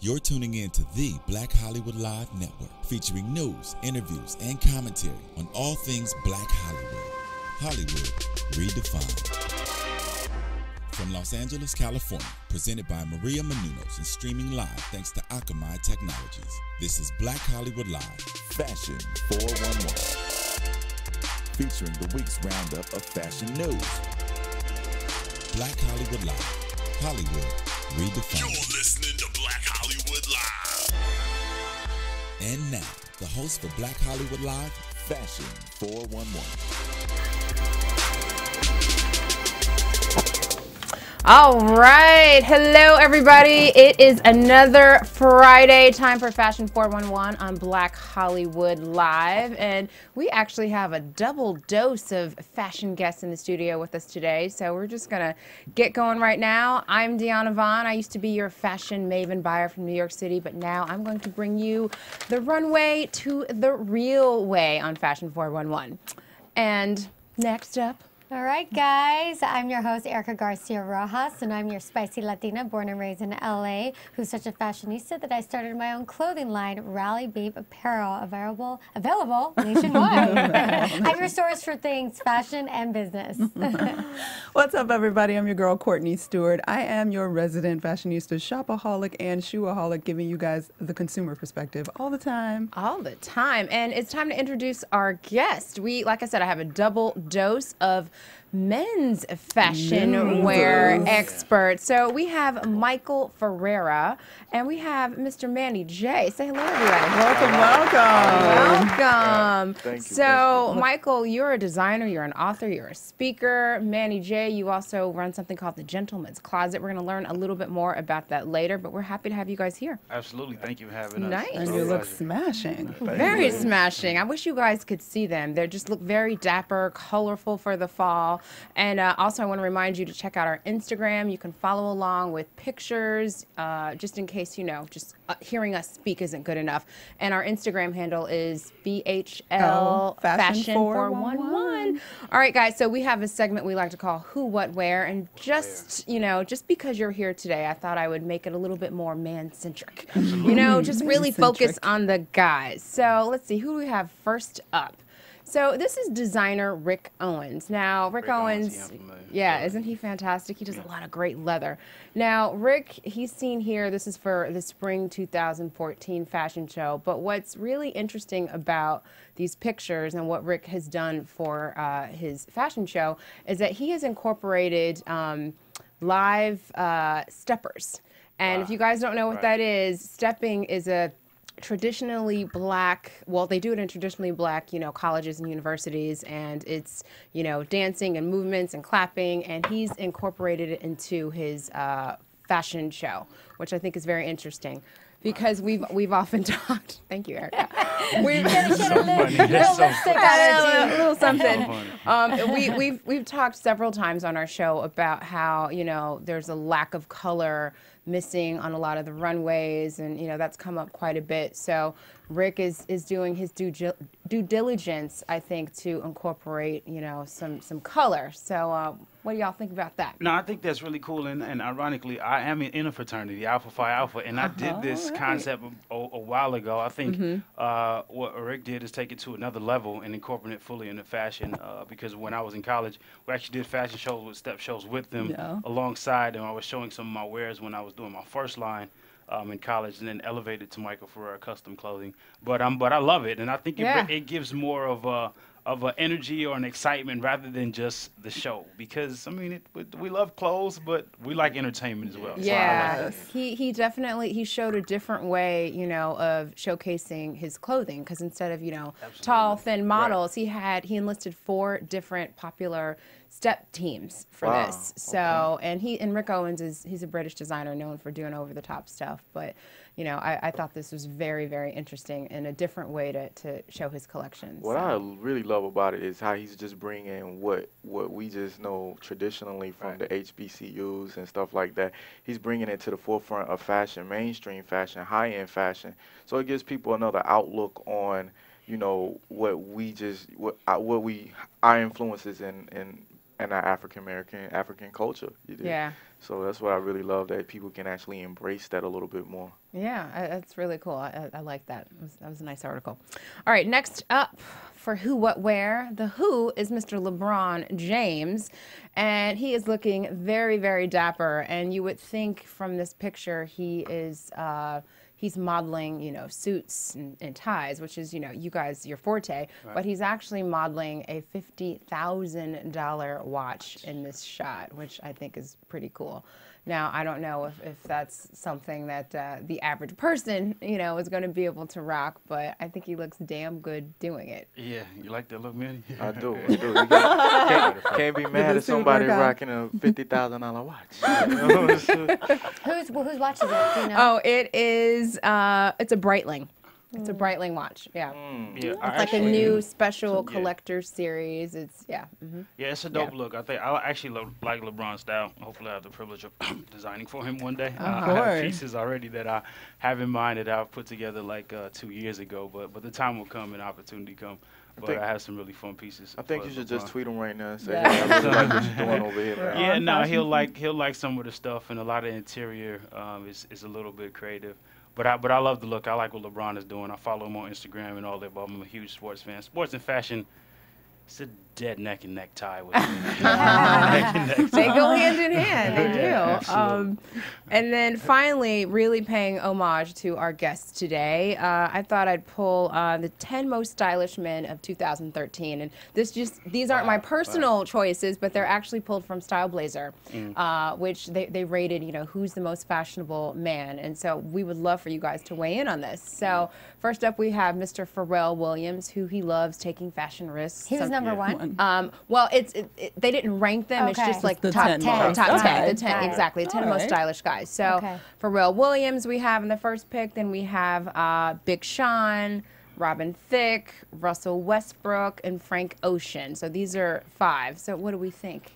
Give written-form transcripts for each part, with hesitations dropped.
You're tuning in to the Black Hollywood Live Network, featuring news, interviews, and commentary on all things Black Hollywood. Hollywood redefined. From Los Angeles, California, presented by Maria Menounos and streaming live thanks to Akamai Technologies. This is Black Hollywood Live, Fashion 411, featuring the week's roundup of fashion news. Black Hollywood Live, Hollywood redefined. You're listening to Black Hollywood Live. And now, the host for Black Hollywood Live, Fashion 411. All right. Hello, everybody. It is another Friday, time for Fashion 411 on Black Hollywood Live. And we actually have a double dose of fashion guests in the studio with us today. So we're just going to get going right now. I'm Diona Vaughn. I used to be your fashion maven buyer from New York City, but now I'm going to bring you the runway to the real way on Fashion 411. And next up, all right, guys, I'm your host, Erica Garcia Rojas, and I'm your spicy Latina born and raised in LA, who's such a fashionista that I started my own clothing line, Rally Babe Apparel, available nationwide at your stores for things fashion and business. What's up, everybody? I'm your girl, Courtney Stewart. I am your resident fashionista, shopaholic, and shoeaholic, giving you guys the consumer perspective all the time. All the time. And it's time to introduce our guest. Like I said, I have a double dose of men's fashion wear expert. So we have Michael Ferrera and we have Mr. Manny J. Say hello, everybody. Welcome. Thank you. So, Michael, you're a designer, you're an author, you're a speaker. Manny J, you also run something called the Gentleman's Closet. We're going to learn a little bit more about that later, but we're happy to have you guys here. Absolutely. Thank you for having us. Nice. And you look smashing. Very smashing. I wish you guys could see them. They just look very dapper, colorful for the fall. And also, I want to remind you to check out our Instagram. You can follow along with pictures, just in case, just hearing us speak isn't good enough. And our Instagram handle is BHL Fashion 411. All right, guys. So we have a segment we like to call Who, What, Where. And just, just because you're here today, I thought I would make it a little bit more man-centric. Just really focus on the guys. So let's see. Who do we have first up? So this is designer Rick Owens. Now, Rick Owens, isn't he fantastic? He does a lot of great leather. Now, Rick, he's seen here, this is for the spring 2014 fashion show, but what's really interesting about these pictures and what Rick has done for his fashion show is that he has incorporated live steppers. And if you guys don't know what that is, stepping is a traditionally black, they do it in traditionally black, colleges and universities, and it's, dancing and movements and clapping, and he's incorporated it into his fashion show, which I think is very interesting. Because we've often talked. Thank you, Erica. We've a little something. We've talked several times on our show about how there's a lack of color missing on a lot of the runways, and that's come up quite a bit. So Rick is doing his due diligence, I think, to incorporate some color. So what do y'all think about that? No, I think that's really cool, and ironically, I am in a fraternity, Alpha Phi Alpha, and I did this concept a while ago. I think what Rick did is take it to another level and incorporate it fully into fashion. Because when I was in college, we actually did fashion shows with step shows with them alongside, and I was showing some of my wares when I was doing my first line in college, and then elevated to Michael Ferrera custom clothing. But I love it, and I think it gives more of an energy or an excitement rather than just the show. Because we love clothes, but we like entertainment as well. Yeah, so he definitely showed a different way, of showcasing his clothing. Because instead of tall, thin models, he enlisted 4 different popular step teams for this. So and Rick Owens he's a British designer known for doing over the top stuff, but I thought this was very, very interesting and a different way to show his collections. What I really love about it is how he's just bringing what we just know traditionally from the HBCUs and stuff like that. He's bringing it to the forefront of fashion, mainstream fashion, high-end fashion. So it gives people another outlook on our influences in our African culture. Yeah. So that's what I really love, that people can actually embrace that a little bit more. Yeah, that's really cool. I like that. That was a nice article. All right, next up for Who, What, Where. The Who is Mr. LeBron James, and he is looking very, very dapper. And you would think from this picture he is he's modeling, you know, suits and ties, which is, you know, you guys, your forte. Right. But he's actually modeling a $50,000 watch in this shot, which I think is pretty cool. Now, I don't know if that's something that the average person, you know, is going to be able to rock, but I think he looks damn good doing it. Yeah, you like that look, Manny? I do. You can't be mad at somebody rocking a $50,000 watch. Whose watch is it? Do you know? Oh, it is. It's a Breitling. It's a Breitling watch. Yeah. Yeah, it's like a new special collector series. It's yeah. Yeah, it's a dope look. I think I actually like LeBron's style. Hopefully, I have the privilege of designing for him one day. I have pieces already that I have in mind that I've put together like 2 years ago. But the time will come and opportunity come. But I have some really fun pieces. I think you should just tweet him right now and say, "Hey, I really like what you're doing over here." Man. Yeah, no, he'll like some of the stuff, and a lot of interior is a little bit creative. But I love the look. I like what LeBron is doing. I follow him on Instagram and all that. But I'm a huge sports fan. Sports and fashion, it's a dead neck and neck tie with me. They go hand in hand. They do. Absolutely. And then finally, really paying homage to our guests today, I thought I'd pull the 10 most stylish men of 2013. And these aren't my personal choices, but they're actually pulled from Style Blazer, which they rated, you know, who's the most fashionable man. And so we would love for you guys to weigh in on this. So first up, we have Mr. Pharrell Williams, who he loves taking fashion risks. He was number one. Well, they didn't rank them. Okay. It's just like the top 10. top 10, Okay. the 10 exactly, the 10 most stylish guys. So Pharrell Williams we have in the first pick. Then we have Big Sean, Robin Thicke, Russell Westbrook, and Frank Ocean. So these are 5. So what do we think?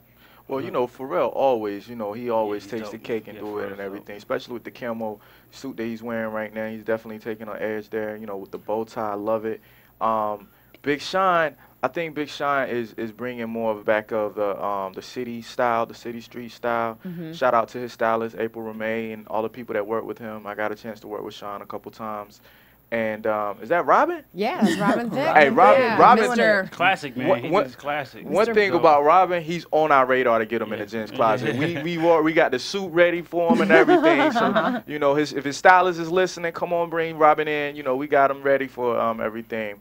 Well, you know, Pharrell always, you know, he always takes the cake and do it and everything, especially with the camo suit that he's wearing right now. He's definitely taking on edge there, you know, with the bow tie. I love it. Big Sean, I think Big Sean is bringing more of back of the city style, the city street style. Shout out to his stylist, April Ramey, and all the people that work with him. I got a chance to work with Sean a couple times. And is that Robin? Yeah, that's Robin Thicke. Hey, Robin, Mr. Classic, man. He's classic. One thing about Robin, he's on our radar to get him in the gents closet. We got the suit ready for him and everything. So you know, if his stylist is listening, come on, bring Robin in. You know, we got him ready for everything.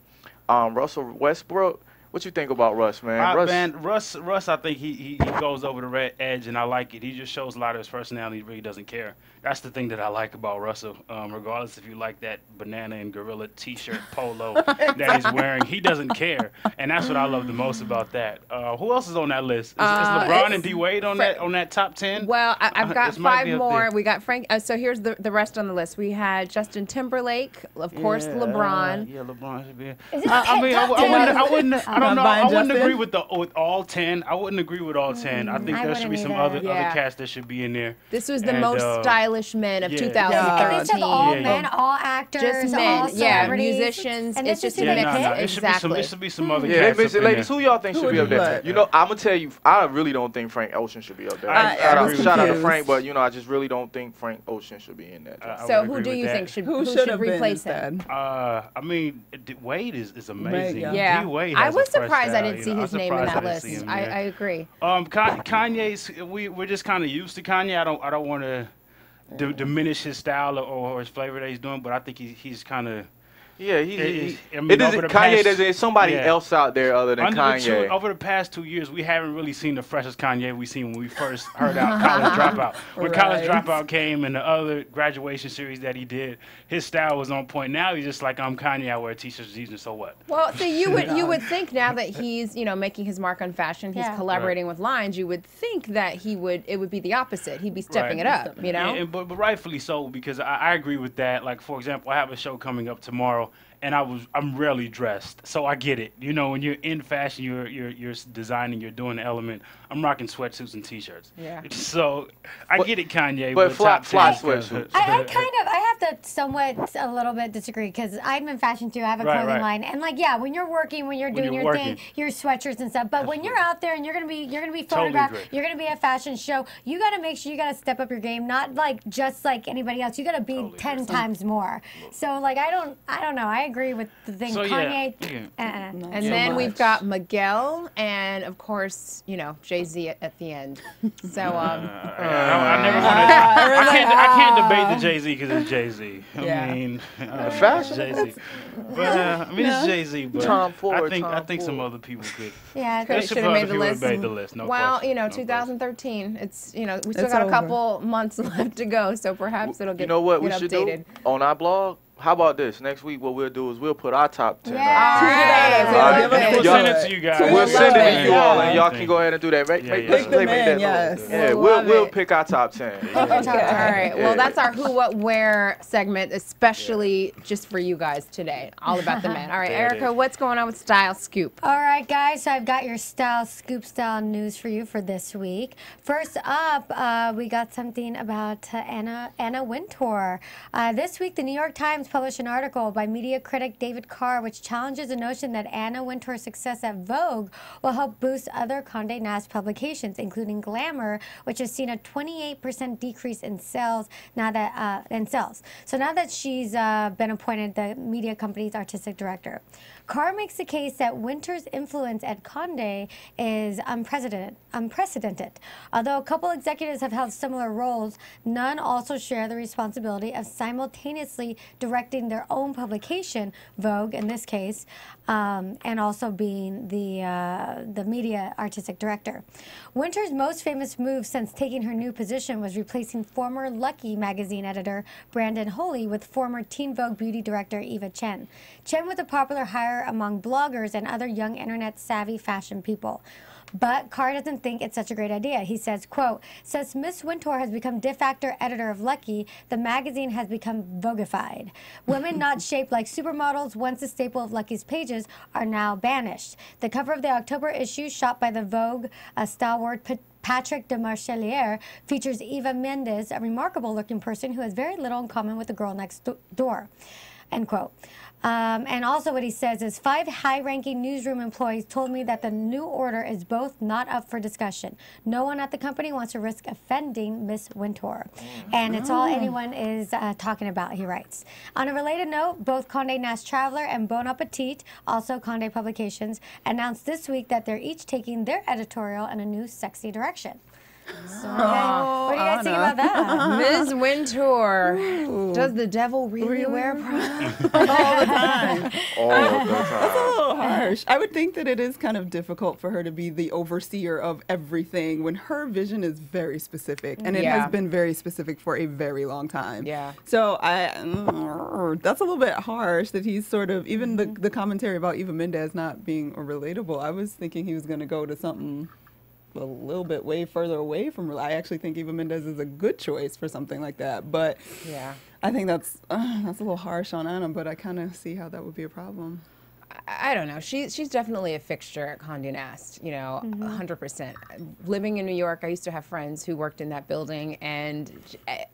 Russell Westbrook. What you think about Russ, man? Russ, I think he goes over the red edge, and I like it. He just shows a lot of his personality. He really doesn't care. That's the thing that I like about Russell. Regardless if you like that banana and gorilla T-shirt polo that he's wearing, he doesn't care, and that's what I love the most about that. Who else is on that list? Is LeBron and D Wade on that top 10? Well, I've got 5 more. We got Frank. So here's the rest on the list. We had Justin Timberlake, of course, LeBron. Yeah, LeBron should be. I wouldn't agree with all 10. I wouldn't agree with all 10. I think there should be some other cast that should be in there. This was the most stylish men of 2013. And these are all men, all actors, just men, all celebrities. Musicians. And it's just a mix. Exactly. It should be some other Yeah, cast. ladies, who y'all think should be up there? You know, I'm gonna tell you, I really don't think Frank Ocean should be up there. Shout out to Frank, but you know, I just really don't think Frank Ocean should be in that. So who do you think should replace him? I mean, Wade is amazing. Yeah. D-Wade I has was a fresh surprised I style, didn't see his name in that list. I agree. Kanye's we're just kind of used to Kanye. I don't want to diminish his style or his flavor that he's doing, but I think he's kind of. Yeah, Kanye. There's somebody else out there other than Kanye. Over the past 2 years, we haven't really seen the freshest Kanye we seen when we first heard out College Dropout. When College Dropout came and the other graduation series that he did, his style was on point. Now he's just like, I'm Kanye. I wear t-shirts, jeans, and so what? Well, see, you would think now that he's making his mark on fashion, he's collaborating with Lines. You would think that it would be the opposite. He'd be stepping it up. You know, but rightfully so, because I agree with that. Like, for example, I have a show coming up tomorrow. And I'm rarely dressed, so I get it. You know, when you're in fashion, you're designing, you're doing the element. I'm rocking sweatsuits and t-shirts. Yeah. So I get it, Kanye. But fly sweatsuits. I have to somewhat a little bit disagree because I'm in fashion too. I have a clothing line, and like when you're working, when you're doing your thing, your sweatshirts and stuff. But when you're out there and you're gonna be photographed, you're gonna be at a fashion show. You gotta make sure you gotta step up your game, not like just like anybody else. You gotta be 10 times more. So like I don't know. I agree with the thing. So, Kanye. And then we've got Miguel, and of course, you know, Jay-Z at the end. So I never wanted. I can't debate the Jay-Z because it's Jay-Z. I mean, fashion. Jay-Z. But I mean, it's Jay-Z. But I think some other people could. Yeah, should have made the list. No well, question. you know, No 2013. It's we still got a couple months left to go, so perhaps it'll get. You know what we get should updated. do on our blog? How about this? Next week, what we'll do is we'll put our top 10 All right. We'll send it to you guys. We'll send it to you all, and y'all can go ahead and do that. Make that yes. Yeah, we'll pick our top 10. All right. Well, that's our Who, What, Where segment, especially just for you guys today. All about the men. All right, Erica, what's going on with Style Scoop? All right, guys. So I've got your Style Scoop style news for you for this week. First up, we got something about Anna Wintour. This week, the New York Times published an article by media critic David Carr, which challenges the notion that Anna Wintour's success at Vogue will help boost other Condé Nast publications, including Glamour, which has seen a 28% decrease in sales now that So now that she's been appointed the media company's artistic director. Carr makes the case that Wintour's influence at Condé is unprecedented. Although a couple executives have held similar roles, none also share the responsibility of simultaneously directing their own publication, Vogue in this case, and also being the media artistic director. Wintour's most famous move since taking her new position was replacing former Lucky magazine editor Brandon Hollyw with former Teen Vogue beauty director Eva Chen. Chen was a popular hire among bloggers and other young internet-savvy fashion people. But Carr doesn't think it's such a great idea. He says, quote, since Miss Wintour has become de facto editor of Lucky, the magazine has become Voguified. Women not shaped like supermodels, once a staple of Lucky's pages, are now banished. The cover of the October issue, shot by the Vogue stalwart Patrick de Marchelier, features Eva Mendes, a remarkable-looking person who has very little in common with the girl next door. End quote. And also what he says is 5 high-ranking newsroom employees told me that the new order is both not up for discussion. No one at the company wants to risk offending Miss Wintour. And it's all anyone is talking about, he writes. On a related note, both Condé Nast Traveler and Bon Appetit, also Condé Publications, announced this week that they're each taking their editorial in a new sexy direction. So, what do you guys think about that? Ms. Wintour, does the devil really wear Prada? All the time. All the time. That's a little harsh. I would think that it is kind of difficult for her to be the overseer of everything when her vision is very specific, and it has been very specific for a very long time. Yeah. So that's a little bit harsh that he's sort of, even the commentary about Eva Mendes not being relatable, I was thinking he was going to go to something a little bit way further away from her. I actually think Eva Mendes is a good choice for something like that, but I think that's a little harsh on Anna, but I kind of see how that would be a problem. I don't know. She's definitely a fixture at Condé Nast, you know, 100%. Living in New York, I used to have friends who worked in that building, and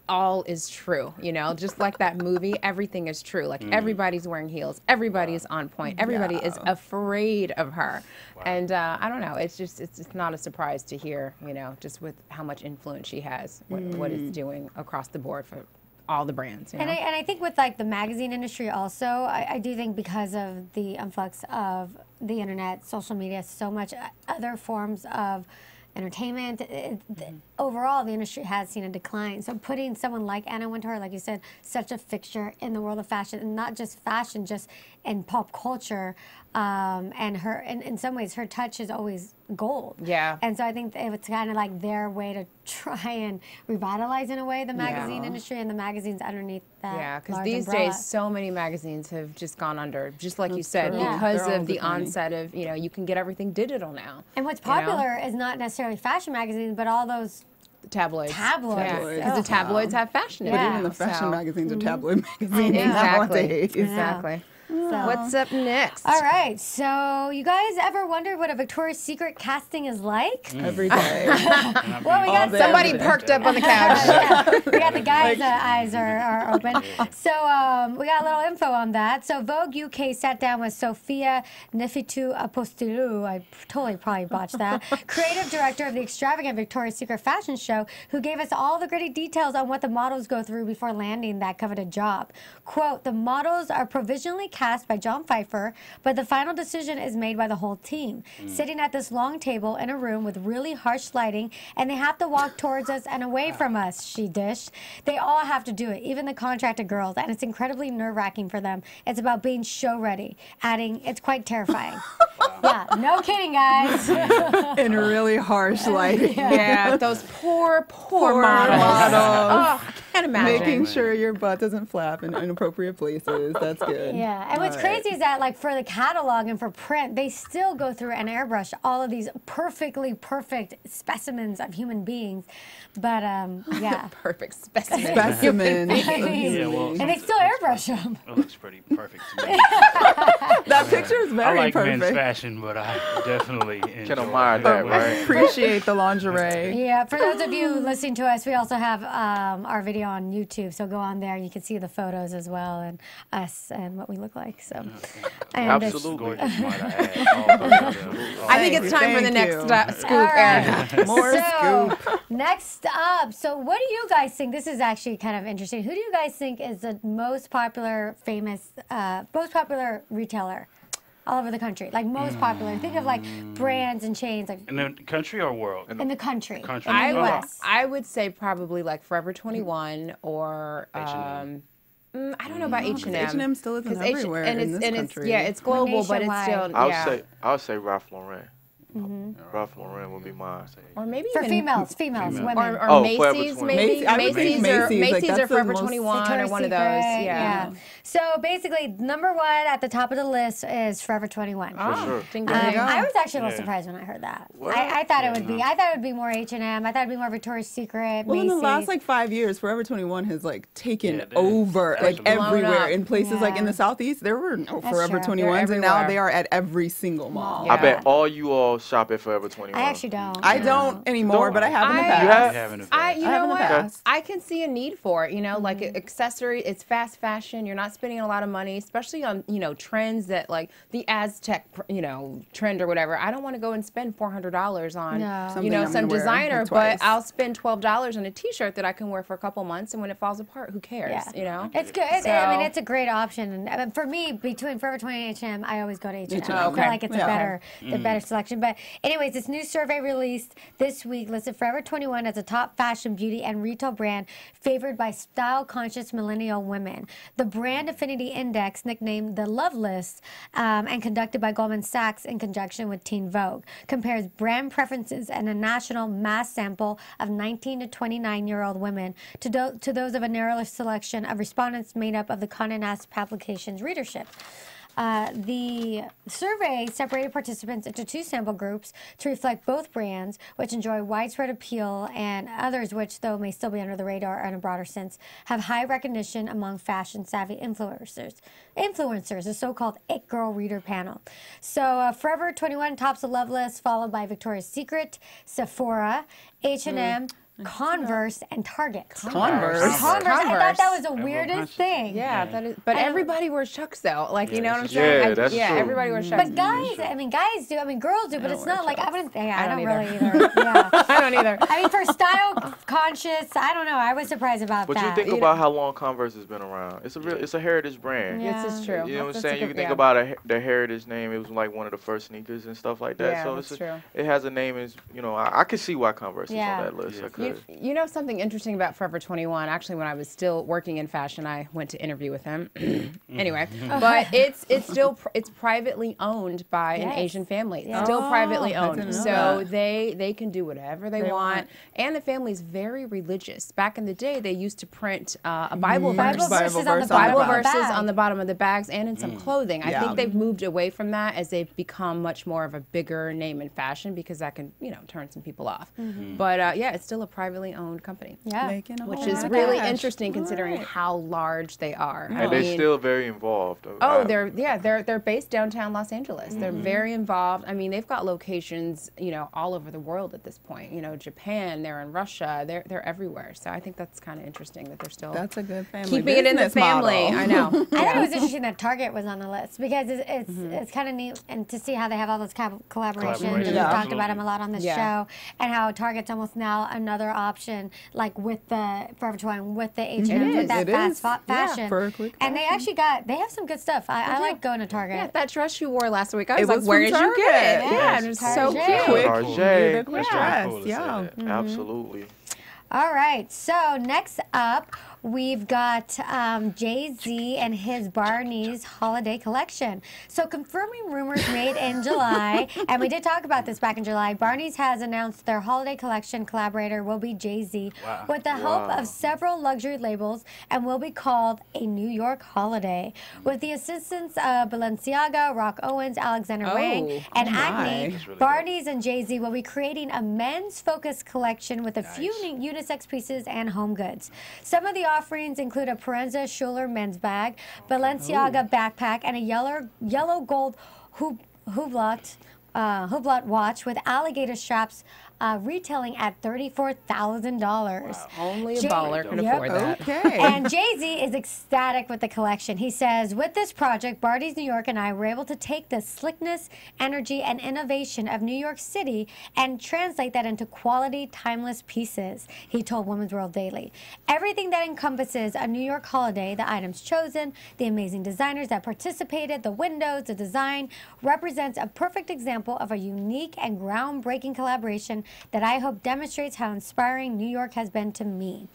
all is true, you know, just like that movie, everything is true. Like everybody's wearing heels, everybody is on point, everybody is afraid of her. And I don't know, it's not a surprise to hear, you know, just with how much influence she has, what it's doing across the board for all the brands. You know? And I think with like the magazine industry also, I do think because of the influx of the internet, social media, so much other forms of entertainment, overall the industry has seen a decline. So putting someone like Anna Wintour, like you said, such a fixture in the world of fashion, and not just fashion, just in pop culture, and her, in some ways, her touch is always gold. Yeah. And so I think it's kind of like their way to try and revitalize, in a way, the magazine industry and the magazines underneath that. Yeah, because large these umbrella. days so many magazines have just gone under, just like you said, true. because They're all of the declining. onset of, you know, you can get everything digital now. And what's you know? popular is not necessarily fashion magazines, but all those Tabloids. tabloids. Because the tabloids have fashion in But them. even the fashion so. magazines are tabloid magazines Exactly. nowadays. Exactly. So. What's up next? All right, so you guys ever wondered what a Victoria's Secret casting is like? Every day. Well, we got Somebody perked up on the couch. yeah, we got the guys' eyes are open. So we got a little info on that. So Vogue UK sat down with Sophia Nefitu Apostolou, I totally probably botched that, creative director of the extravagant Victoria's Secret fashion show, who gave us all the gritty details on what the models go through before landing that coveted job. Quote, the models are provisionally cast by John Pfeiffer, but the final decision is made by the whole team, sitting at this long table in a room with really harsh lighting, and they have to walk towards us and away from us, she dished. They all have to do it, even the contracted girls, and it's incredibly nerve-wracking for them. It's about being show ready, adding, it's quite terrifying. Yeah, no kidding, guys. In really harsh lighting. Yeah, those poor models. Oh, I can't imagine. Making sure your butt doesn't flap in inappropriate places. That's good. Yeah, and what's crazy is that, like, for the catalog and for print, they still go through and airbrush all of these perfectly perfect specimens of human beings. But, yeah. Perfect specimen. Specimen. Yeah, well, And they still airbrush them. it looks pretty perfect to me. That picture is I very like perfect. men's fashion, but I definitely enjoy Can admire that, it. right? Appreciate the lingerie. Yeah, for those of you listening to us, we also have our video on YouTube, so go on there and you can see the photos as well and us and what we look like. So, and it's- Absolutely. Gorgeous, might I add. All of them. I think it's time for the Thank next you. scoop, All right. Erica. More So, scoop. next up, so what do you guys think? This is actually kind of interesting. Who do you guys think is the most popular, most popular retailer all over the country? Like most popular. Think of like brands and chains, like In the country or world? in the country. Country. In the U.S. I would say probably like Forever 21 or H&M. I don't know about H&M. H&M still isn't 'Cause H- everywhere and in it's, this and country. It's, yeah, it's global, but it's nationwide. still I would say Ralph Lauren. Ralph Lauren would be mine. or maybe For even females, women. or Oh, Forever Macy's, 21. maybe I would think Macy's or Macy's, like, Macy's or that's the Forever most- 21 or Victoria's one of those. Secret, Yeah. So basically, number one at the top of the list is Forever 21. Oh, sure. ding, ding, ding. I was actually a little Yeah. surprised when I heard that. What? I thought it would be. I thought it would be more H&M. I thought it'd be more Victoria's Secret. Well, Macy's. in the last like 5 years, Forever 21 has like taken Yeah, it is. over like Absolutely. Blown everywhere. up. In places like in Yeah. the Southeast, there were no That's Forever true. 21s, They're and now everywhere. they are at every single mall. Yeah. I bet all you all shop at Forever 21. I actually don't. I don't anymore, but I have in the I- past. You have? Having a You I have know in the what? past. I can see a need for it. You know, like Mm-hmm. accessory. It's fast fashion. You're not spending a lot of money, especially on trends that like the Aztec trend or whatever. I don't want to go and spend $400 on No. Something I'm some gonna wear, designer, like, but twice. I'll spend $12 on a T-shirt that I can wear for a couple months, and when it falls apart, who cares? Yeah. You know, It's good. So- I mean, it's a great option. And for me, between Forever 21 and H&M, I always go to H&M. H&M. I feel Okay. like it's Yeah. the better selection. But anyways, this new survey released this week listed Forever 21 as a top fashion, beauty, and retail brand favored by style-conscious millennial women. The Brand Affinity Index, nicknamed the Love List, and conducted by Goldman Sachs in conjunction with Teen Vogue, compares brand preferences and a national mass sample of 19 to 29-year-old women to those of a narrower selection of respondents made up of the Condé Nast Publications readership. The survey separated participants into two sample groups to reflect both brands, which enjoy widespread appeal, and others which, though may still be under the radar in a broader sense, have high recognition among fashion-savvy influencers. The so-called It Girl Reader panel. So Forever 21 tops the love list, followed by Victoria's Secret, Sephora, H&M, Converse, and Target. Converse. I thought that was the Everyone weirdest punches. thing. yeah, that is. But I- everybody wears Chucks though. Like you know what I'm that's saying? true. Yeah, that's true. Everybody wears Chucks. But guys, girls do, but it's wear not like, I Chucks. wouldn't, yeah, I I don't don't really either. either. Yeah. I don't either. I mean, for style conscious, I don't know. I was surprised about But that. you think about how long Converse has been around. It's a heritage brand. Yeah. This is true. You know what I'm That's saying? a You good- think yeah. about the heritage name. It was like one of the first sneakers and stuff like that. Yeah, so that's it's true. It has a name. Is I could see why Converse Yeah. is on that list. I You, could. you know something interesting about Forever 21? Actually, when I was still working in fashion, I went to interview with him. Anyway, but it's privately owned by an Yes. Asian family. It's Yeah. still privately I owned, didn't know so that. they can do whatever they want. want. And the family's very religious. Back in the day, they used to print a Bible verse. Bible verses on the verse bottom Bible of the verses bag. on the bottom of the bags and in some clothing. I Yeah. think they've moved away from that as they've become much more of a bigger name in fashion because that can turn some people off. But yeah, it's still a privately owned company. Yeah. Making a Which whole is lot of really cash. interesting considering Right. how large they are. I And they're mean, still very involved. oh, they're based downtown Los Angeles. They're very involved. I mean, they've got locations, you know, all over the world at this point. You know, Japan, they're in Russia, they're everywhere. So I think that's kind of interesting that they're still That's a good family keeping it in the business family. model. I know. I thought it was interesting that Target was on the list because it's kind of neat and to see how they have all those collaborations. And we've Yeah. talked about them a lot on this show, and how Target's almost now another option, like with the Forever 21, with the H&M, with that It fast is. fashion. For a quick and they actually they have some good stuff. I like going to Target. Yeah, that dress you wore last week. I It was like, was where from did you get it? Target. Yeah, Yes, it was so Target. cute. Quick, Target. ubiquitous That's dress. really cool to Yeah. say that. Absolutely. All right, so next up, we've got Jay-Z and his Barney's holiday collection. So confirming rumors made in July, and we did talk about this back in July, Barney's has announced their holiday collection collaborator will be Jay-Z with the help of several luxury labels and will be called a New York holiday. With the assistance of Balenciaga, Rock Owens, Alexander Wang, and Acne, That's really Barney's and Jay-Z will be creating a men's-focused collection with a few unisex pieces and home goods. Some of the offerings include a Parenza Schuler men's bag, Balenciaga backpack, and a yellow gold Hublot watch with alligator straps, retailing at $34,000. Only a baller can afford that. Okay. And Jay-Z is ecstatic with the collection. He says, with this project, Barney's New York and I were able to take the slickness, energy, and innovation of New York City and translate that into quality, timeless pieces, he told Women's World Daily. Everything that encompasses a New York holiday, the items chosen, the amazing designers that participated, the windows, the design, represents a perfect example of a unique and groundbreaking collaboration that I hope demonstrates how inspiring New York has been to me.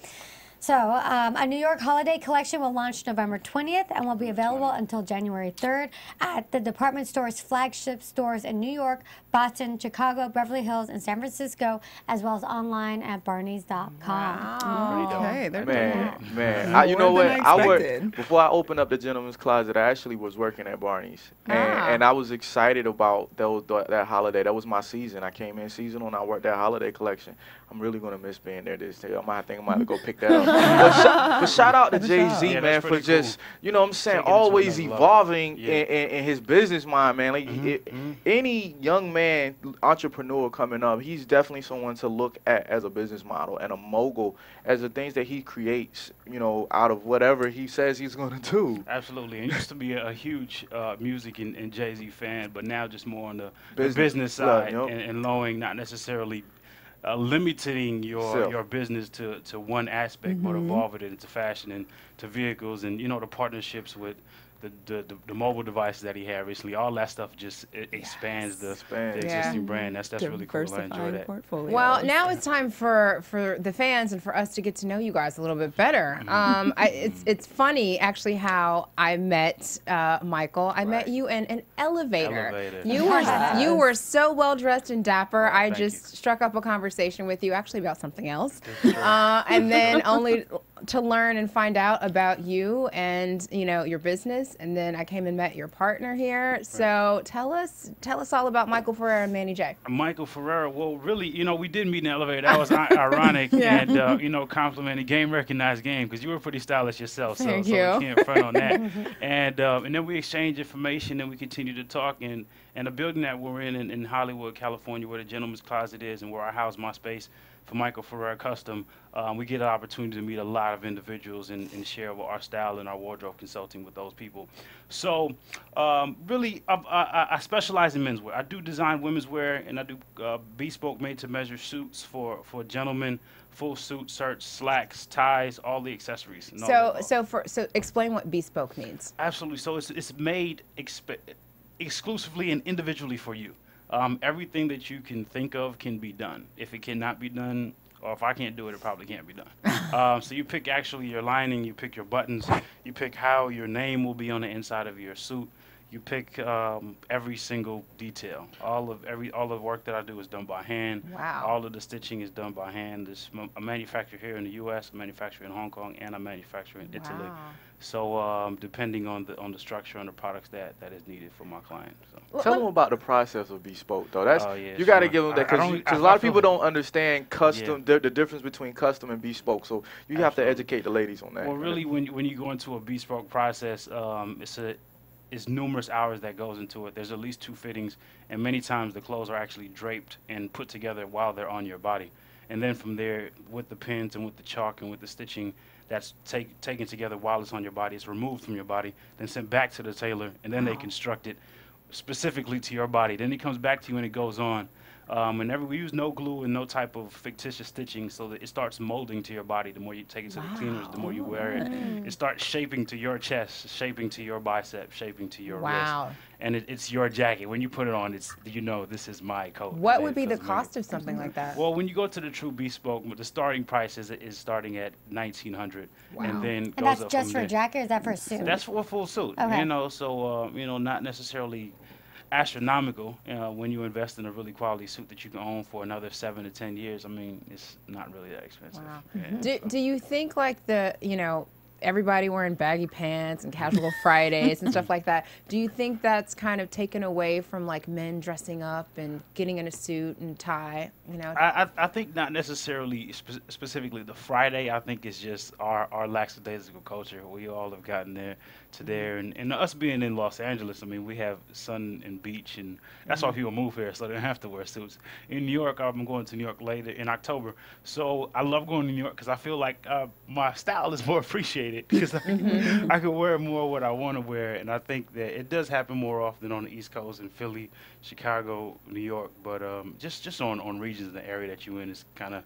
So, a New York holiday collection will launch November 20th and will be available until January 3rd at the department store's flagship stores in New York, Boston, Chicago, Beverly Hills, and San Francisco, as well as online at barneys.com. Okay, they're Man, you know More what? than I expected. worked before I opened up the gentleman's closet. I actually was working at Barney's, and I was excited about that holiday. That was my season. I came in seasonal, and I worked that holiday collection. I'm really gonna miss being there this day. I think I might have to go pick that up. But shout out to Jay-Z, Yeah, man, that's for pretty just you know what I'm saying, Taking it to always another level. evolving Yeah. in his business mind, man. Like any young man entrepreneur coming up, he's definitely someone to look at as a business model and a mogul as the things that he creates, you know, out of whatever he says he's gonna do. Absolutely. And used to be a huge music and Jay-Z fan, but now just more on the Business. business Yeah, side yep. and knowing not necessarily limiting Self. your business to one aspect, but evolve it into fashion and to vehicles and, you know, the partnerships with the mobile devices that he had recently. All that stuff just expands the existing brand. That's really cool. I enjoy Diversifying that. portfolio. Well, now it's time for the fans and for us to get to know you guys a little bit better. It's funny actually how I met Michael. I met you in an elevator. You were so well dressed and dapper. I thank just struck up a conversation with you actually about something else, and then only to learn and find out about you and your business. And then I came and met your partner here. So tell us all about Michael Ferrera and Manny J. Michael Ferrera, well, really, we did meet in the elevator. That was ironic and, complimented game, recognized game, because you were pretty stylish yourself. So we can't front on that. And then we exchanged information and we continued to talk. And the building that we're in Hollywood, California, where the gentleman's closet is and where I house my space for Michael Ferrera Custom, we get an opportunity to meet a lot of individuals and share our style and our wardrobe consulting with those people. So really, I specialize in menswear. I do design women's wear, and I do bespoke made-to-measure suits for gentlemen, full suit, shirts, slacks, ties, all the accessories. So explain what bespoke means. Absolutely. So it's made exclusively and individually for you. Everything that you can think of can be done. If it cannot be done, or if I can't do it, it probably can't be done. So you pick actually your lining, you pick your buttons, you pick how your name will be on the inside of your suit. You pick every single detail. All the work that I do is done by hand. Wow. All of the stitching is done by hand. There's a manufacturer here in the U.S., a manufacturer in Hong Kong, and a manufacturer in Italy. Wow. So depending on the structure and the products that is needed for my client. So. Tell them about the process of bespoke, though. That's Yeah, you got to sure. give them that because a lot of people don't understand custom, the difference between custom and bespoke. So you have to educate the ladies on that. Well, really, when you go into a bespoke process, it's numerous hours that goes into it. There's at least 2 fittings, and many times the clothes are actually draped and put together while they're on your body. And then from there, with the pins and with the chalk and with the stitching, that's taken together while it's on your body. It's removed from your body, then sent back to the tailor, and then they construct it specifically to your body. Then it comes back to you and it goes on. And we use no glue and no type of fictitious stitching, so that it starts molding to your body. The more you take it to the cleaners, the more you wear it. It starts shaping to your chest, shaping to your bicep, shaping to your wrist. And it's your jacket. When you put it on, this is my coat. What would be the cost of something like that? Well, when you go to the true bespoke, the starting price is starting at $1,900, and then And goes that's up just from for there. a jacket, or is that for a suit? That's for a full suit. Okay. So not necessarily astronomical when you invest in a really quality suit that you can own for another 7 to 10 years. I mean, it's not really that expensive. Wow. Yeah, Do you think like everybody wearing baggy pants and casual Fridays and stuff like that, do you think that's kind of taken away from like men dressing up and getting in a suit and tie, I think not necessarily specifically the Friday. I think it's just our lackadaisical culture. We all have gotten there to there, and us being in Los Angeles, I mean, we have sun and beach, and that's why people move here, so they don't have to wear suits. In New York, I'm going to New York later in October, so I love going to New York because I feel like my style is more appreciated because I can wear more what I want to wear, and I think that it does happen more often on the East Coast in Philly, Chicago, New York, but just on regions in the area that you're in is kind of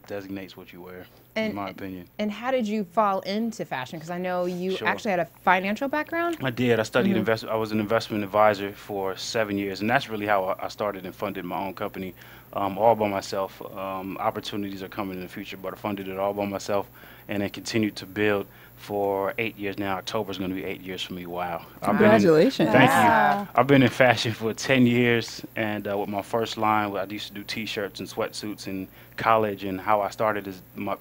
designates what you wear, in my opinion. And how did you fall into fashion? Because I know you actually had a financial background. I did. I studied investment. I was an investment advisor for 7 years, and that's really how I started and funded my own company, all by myself. Opportunities are coming in the future, but I funded it all by myself, and then continued to build for 8 years now. October is going to be 8 years for me. Wow. Congratulations. Thank you. I've been in fashion for 10 years, and with my first line, I used to do T-shirts and sweatsuits in college, and how I started is my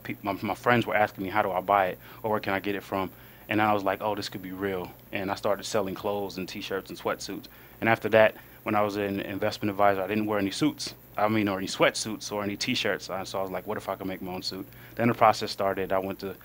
friends were asking me, how do I buy it, or where can I get it from? And I was like, oh, this could be real. And I started selling clothes and T-shirts and sweatsuits. And after that, when I was an investment advisor, I didn't wear any suits. Or any sweatsuits or any T-shirts. So I was like, what if I could make my own suit? Then the process started. I went to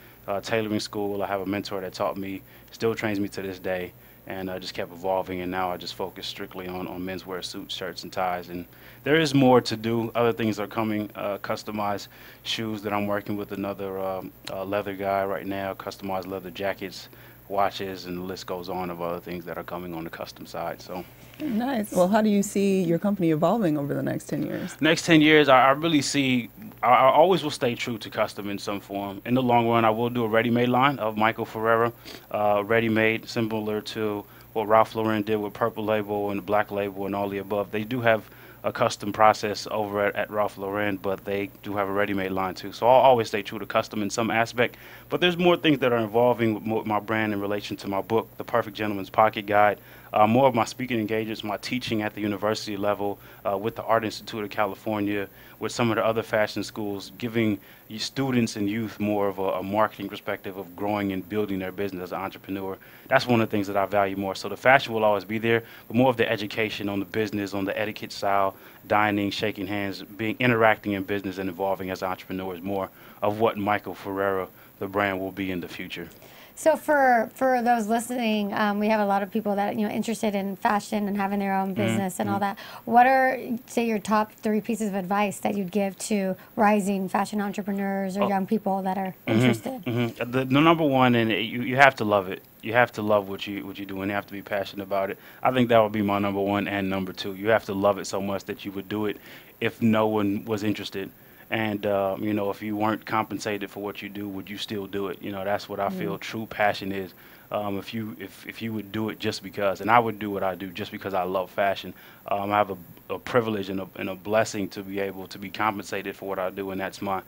tailoring school. I have a mentor that taught me, still trains me to this day, and I just kept evolving. And now I just focus strictly on menswear suits, shirts, and ties. And there is more to do. Other things are coming. Customized shoes that I'm working with another leather guy right now. Customized leather jackets, watches, and the list goes on of other things that are coming on the custom side. So. Nice. Well, how do you see your company evolving over the next 10 years? Next 10 years, I really see, I always will stay true to custom in some form. In the long run, I will do a ready-made line of Michael Ferrera, ready-made, similar to what Ralph Lauren did with Purple Label and the Black Label and all the above. They do have a custom process over at Ralph Lauren, but they do have a ready-made line too. So I'll always stay true to custom in some aspect. But there's more things that are involving with my brand in relation to my book, The Perfect Gentleman's Pocket Guide. More of my speaking engagements, my teaching at the university level with the Art Institute of California, with some of the other fashion schools, giving students and youth more of a marketing perspective of growing and building their business as an entrepreneur. That's one of the things that I value more. So the fashion will always be there, but more of the education on the business, on the etiquette style, dining, shaking hands, interacting in business and evolving as entrepreneurs, more of what Michael Ferrera, the brand, will be in the future. So for those listening, we have a lot of people that interested in fashion and having their own business and all that. What are, say, your top 3 pieces of advice that you'd give to rising fashion entrepreneurs or young people that are interested? The number one, and you have to love it. You have to love what you do, and you have to be passionate about it. I think that would be my number 1 and number 2. You have to love it so much that you would do it if no one was interested. And, if you weren't compensated for what you do, would you still do it? That's what I feel true passion is. if you would do it just because, and I would do what I do just because I love fashion. I have a privilege and a blessing to be able to be compensated for what I do, and that's my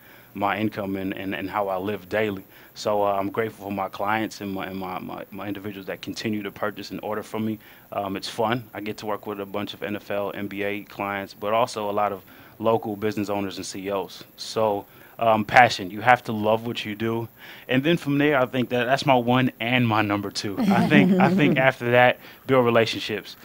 income and how I live daily. So I'm grateful for my clients and my individuals that continue to purchase and order from me. It's fun. I get to work with a bunch of NFL, NBA clients, but also a lot of local business owners and CEOs. So passion. You have to love what you do, and then from there, I think that's my one and my number two. I think after that, build relationships.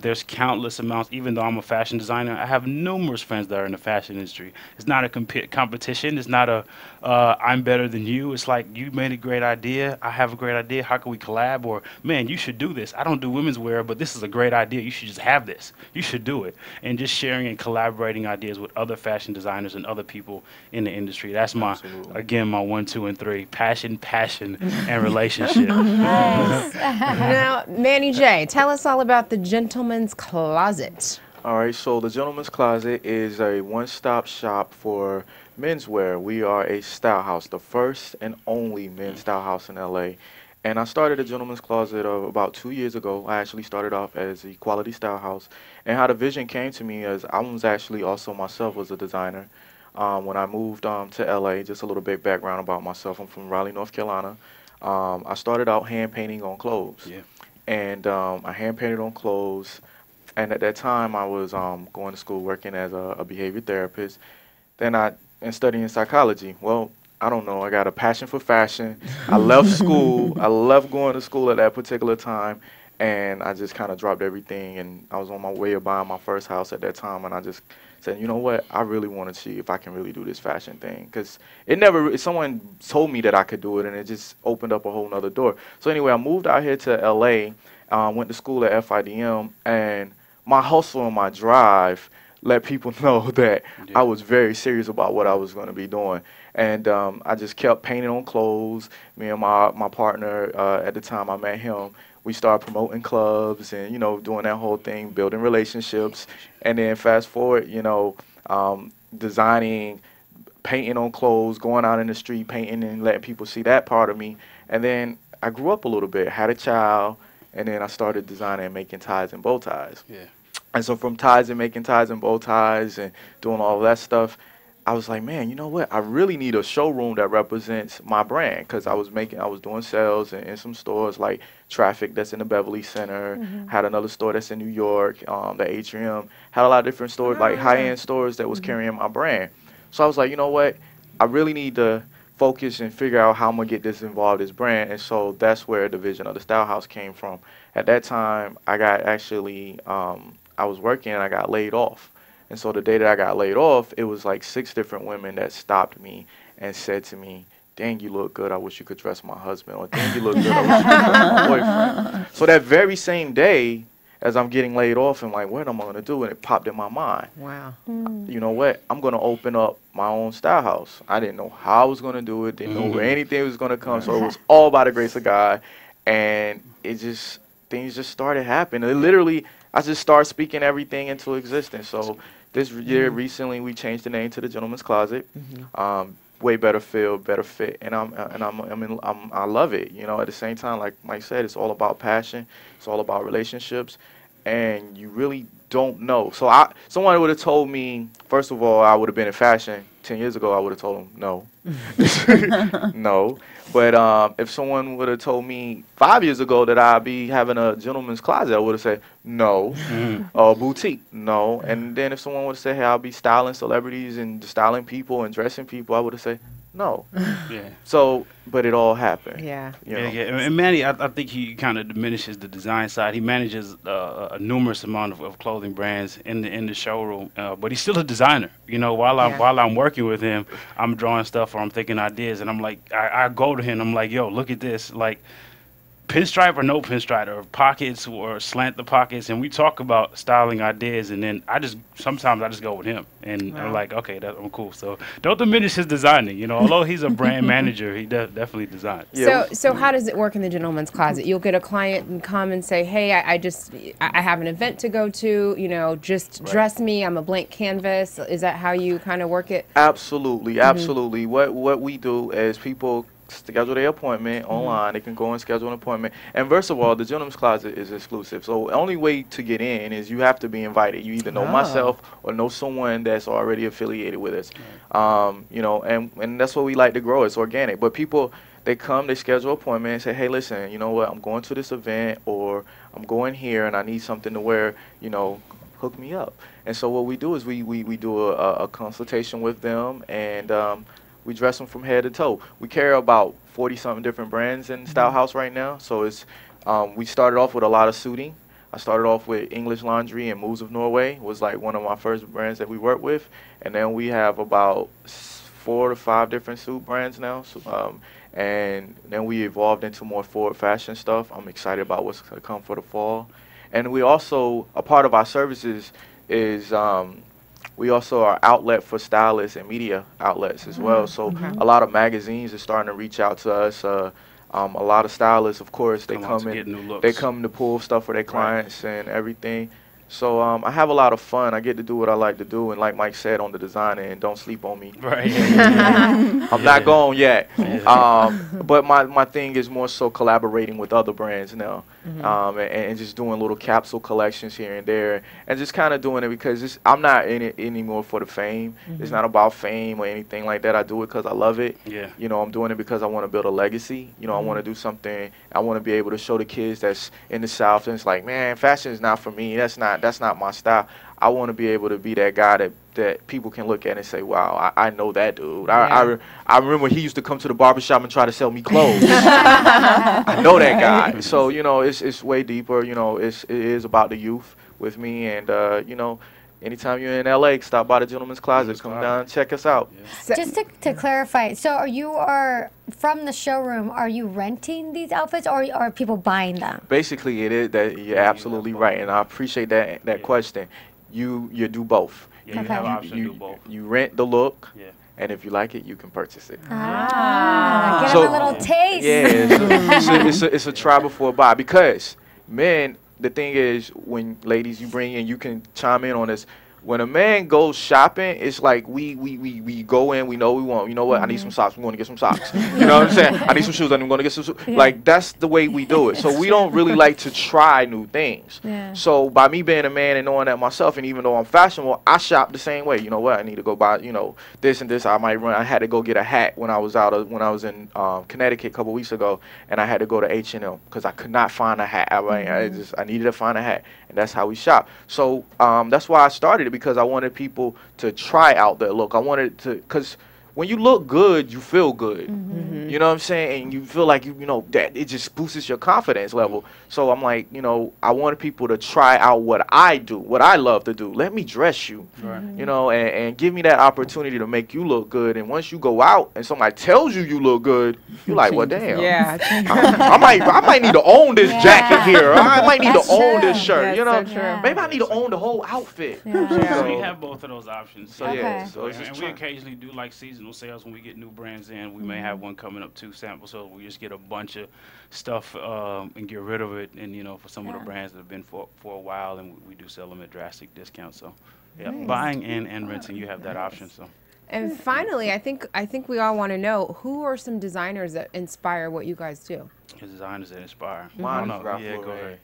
There's countless amounts. Even though I'm a fashion designer, I have numerous friends that are in the fashion industry. It's not a competition. It's not a I'm better than you. It's like, you made a great idea. I have a great idea. How can we collab? Or, man, you should do this. I don't do women's wear, but this is a great idea. You should just have this. You should do it. And just sharing and collaborating ideas with other fashion designers and other people in the industry. That's my, again, my 1, 2, and 3: passion, and relationship. Now, Manny J, tell us all about the Gentleman's Closet. All right, so the Gentleman's Closet is a one-stop shop for menswear. We are a style house, the first and only men's style house in LA. And I started the Gentleman's Closet about 2 years ago. I actually started off as a quality style house. And how the vision came to me is I was actually also myself was a designer. When I moved to LA, just a little bit background about myself. I'm from Raleigh, North Carolina. I started out hand painting on clothes. Yeah. And I hand painted on clothes. And at that time, I was going to school working as a behavior therapist. Then and studying psychology. Well, I don't know. I got a passion for fashion. I left school. I left going to school at that particular time. And I just kind of dropped everything. And I was on my way of buying my first house at that time. And I just said, you know what? I really want to see if I can really do this fashion thing. Because someone told me that I could do it. And it just opened up a whole nother door. So anyway, I moved out here to LA. Went to school at FIDM. And my hustle and my drive let people know that I was very serious about what I was going to be doing. And I just kept painting on clothes. Me and my partner, at the time I met him, we started promoting clubs and, doing that whole thing, building relationships. And then fast forward, designing, painting on clothes, going out in the street, painting and letting people see that part of me. And then I grew up a little bit, had a child, and then I started designing and making ties and bow ties. Yeah. And so from ties and making ties and bow ties and doing all of that stuff, I was like, man, you know what? I really need a showroom that represents my brand, because I was doing sales in some stores like Traffic that's in the Beverly Center, had another store that's in New York, the Atrium, had a lot of different stores, like high-end stores that was carrying my brand. So I was like, you know what? I really need to focus and figure out how I'm going to get this involved as brand. And so that's where the vision of the Style House came from. At that time, I was working and I got laid off. And so the day that I got laid off, it was like 6 different women that stopped me and said to me, dang, you look good. I wish you could dress my husband. Or dang, you look good. I wish you could dress my boyfriend. So that very same day, as I'm getting laid off, and like, what am I going to do? And it popped in my mind. Wow. You know what? I'm going to open up my own style house. I didn't know how I was going to do it. Didn't know where anything was going to come. So it was all by the grace of God. And things just started happening. It literally, I just started speaking everything into existence. So this year, recently, we changed the name to the Gentleman's Closet. Way better feel, better fit, and I love it. At the same time, like Mike said, it's all about passion. It's all about relationships, and you really don't know. So someone would have told me, first of all, I would have been in fashion 10 years ago. I would have told them no, no. But if someone would have told me 5 years ago that I'd be having a Gentleman's Closet, I would have said no. Boutique, no. And then if someone would have said, hey, I'll be styling celebrities and styling people and dressing people, I would have said no. Yeah. So, but it all happened. Yeah. Yeah. And Manny, I think he kind of diminishes the design side. He manages a numerous amount of clothing brands in the showroom, but he's still a designer. While I'm working with him, I'm drawing stuff or I'm thinking ideas, and I'm like, I go to him. I'm like, yo, look at this, like, pinstripe or no pinstripe, or pockets or slant the pockets, and we talk about styling ideas, and then sometimes I just go with him, and I'm like, okay, I'm cool. So don't diminish his designing. Although he's a brand manager, he definitely designs. So how does it work in the Gentleman's Closet? You'll get a client and come and say, hey, I have an event to go to, just dress me. I'm a blank canvas. Is that how you kind of work it? Absolutely. What we do is people schedule their appointment online. They can go and schedule an appointment. And first of all, the Gentleman's Closet is exclusive. So the only way to get in is you have to be invited. You either know myself or know someone that's already affiliated with us. You know, and that's what we like to grow. It's organic. But people, they come, they schedule an appointment and say, hey, listen, you know what, I'm going to this event or I'm going here and I need something to wear, you know, hook me up. And so what we do is we do a consultation with them and we dress them from head to toe. We carry about 40-something different brands in Style House right now. So it's we started off with a lot of suiting. I started off with English Laundry and Moves of Norway was like one of my first brands that we worked with. And then we have about 4 to 5 different suit brands now. So, and then we evolved into more forward fashion stuff. I'm excited about what's going to come for the fall. And we also, a part of our services is we also are outlet for stylists and media outlets as well. So a lot of magazines are starting to reach out to us. A lot of stylists, of course, they come to pull stuff for their clients and everything. So I have a lot of fun. I get to do what I like to do, and like Mike said on the design end, don't sleep on me. Right. I'm not gone yet. But my thing is more so collaborating with other brands now, and just doing little capsule collections here and there, and just kind of doing it because I'm not in it anymore for the fame. It's not about fame or anything like that. I do it because I love it. Yeah. You know, I'm doing it because I want to build a legacy. You know, I want to do something. I want to be able to show the kids that's in the South, and it's like, man, fashion is not for me. That's not my style. I want to be able to be that guy that people can look at and say, wow, I know that dude. I remember he used to come to the barbershop and try to sell me clothes. I know that guy. So, you know, it's way deeper. You know, it is about the youth with me. And, you know, anytime you're in LA, stop by the Gentleman's Closet. Come down and check us out. Yeah. Just to clarify, so you are from the showroom, are you renting these outfits or are people buying them? Basically, it is that you're absolutely right. And I appreciate that question. You do both. Yeah, you have an option to do both. You rent the look, and if you like it, you can purchase it. Get them a little taste. Yeah, it's a try before buy because, men, the thing is, when ladies you bring in, you can chime in on this. When a man goes shopping, it's like we go in, we know we want. You know what? I need some socks. I'm going to get some socks. You know what I'm saying? I need some shoes. I'm going to get some shoes. Like, that's the way we do it. So we don't really like to try new things. So by me being a man and knowing that myself, and even though I'm fashionable, I shop the same way. You know what? I need to go buy, you know, this and this. I might run. I had to go get a hat when I was in Connecticut a couple weeks ago, and I had to go to H&M because I could not find a hat. I needed to find a hat, and that's how we shop. So that's why I started it. Because I wanted people to try out that look. I wanted to, because when you look good, you feel good. You know what I'm saying? And you feel like, you know, that it just boosts your confidence level. So I'm like, you know, I wanted people to try out what I do, what I love to do. Let me dress you, you know, and give me that opportunity to make you look good. And once you go out and somebody tells you look good, you're like, well, damn. Yeah. I might need to own this jacket here. I might need to own this shirt. You know, maybe I need to own the whole outfit. So we have both of those options. So yeah, so it's and we occasionally do like seasonal sales when we get new brands in. We may have one coming up too, sample, so we just get a bunch of stuff and get rid of it. And you know, for some of the brands that have been for a while, and we do sell them at drastic discounts. So yeah, buying and renting, you have that option. So. And finally, I think we all want to know, who are some designers that inspire what you guys do? Designers that inspire. Mine is Ralph Go Lauren. ahead.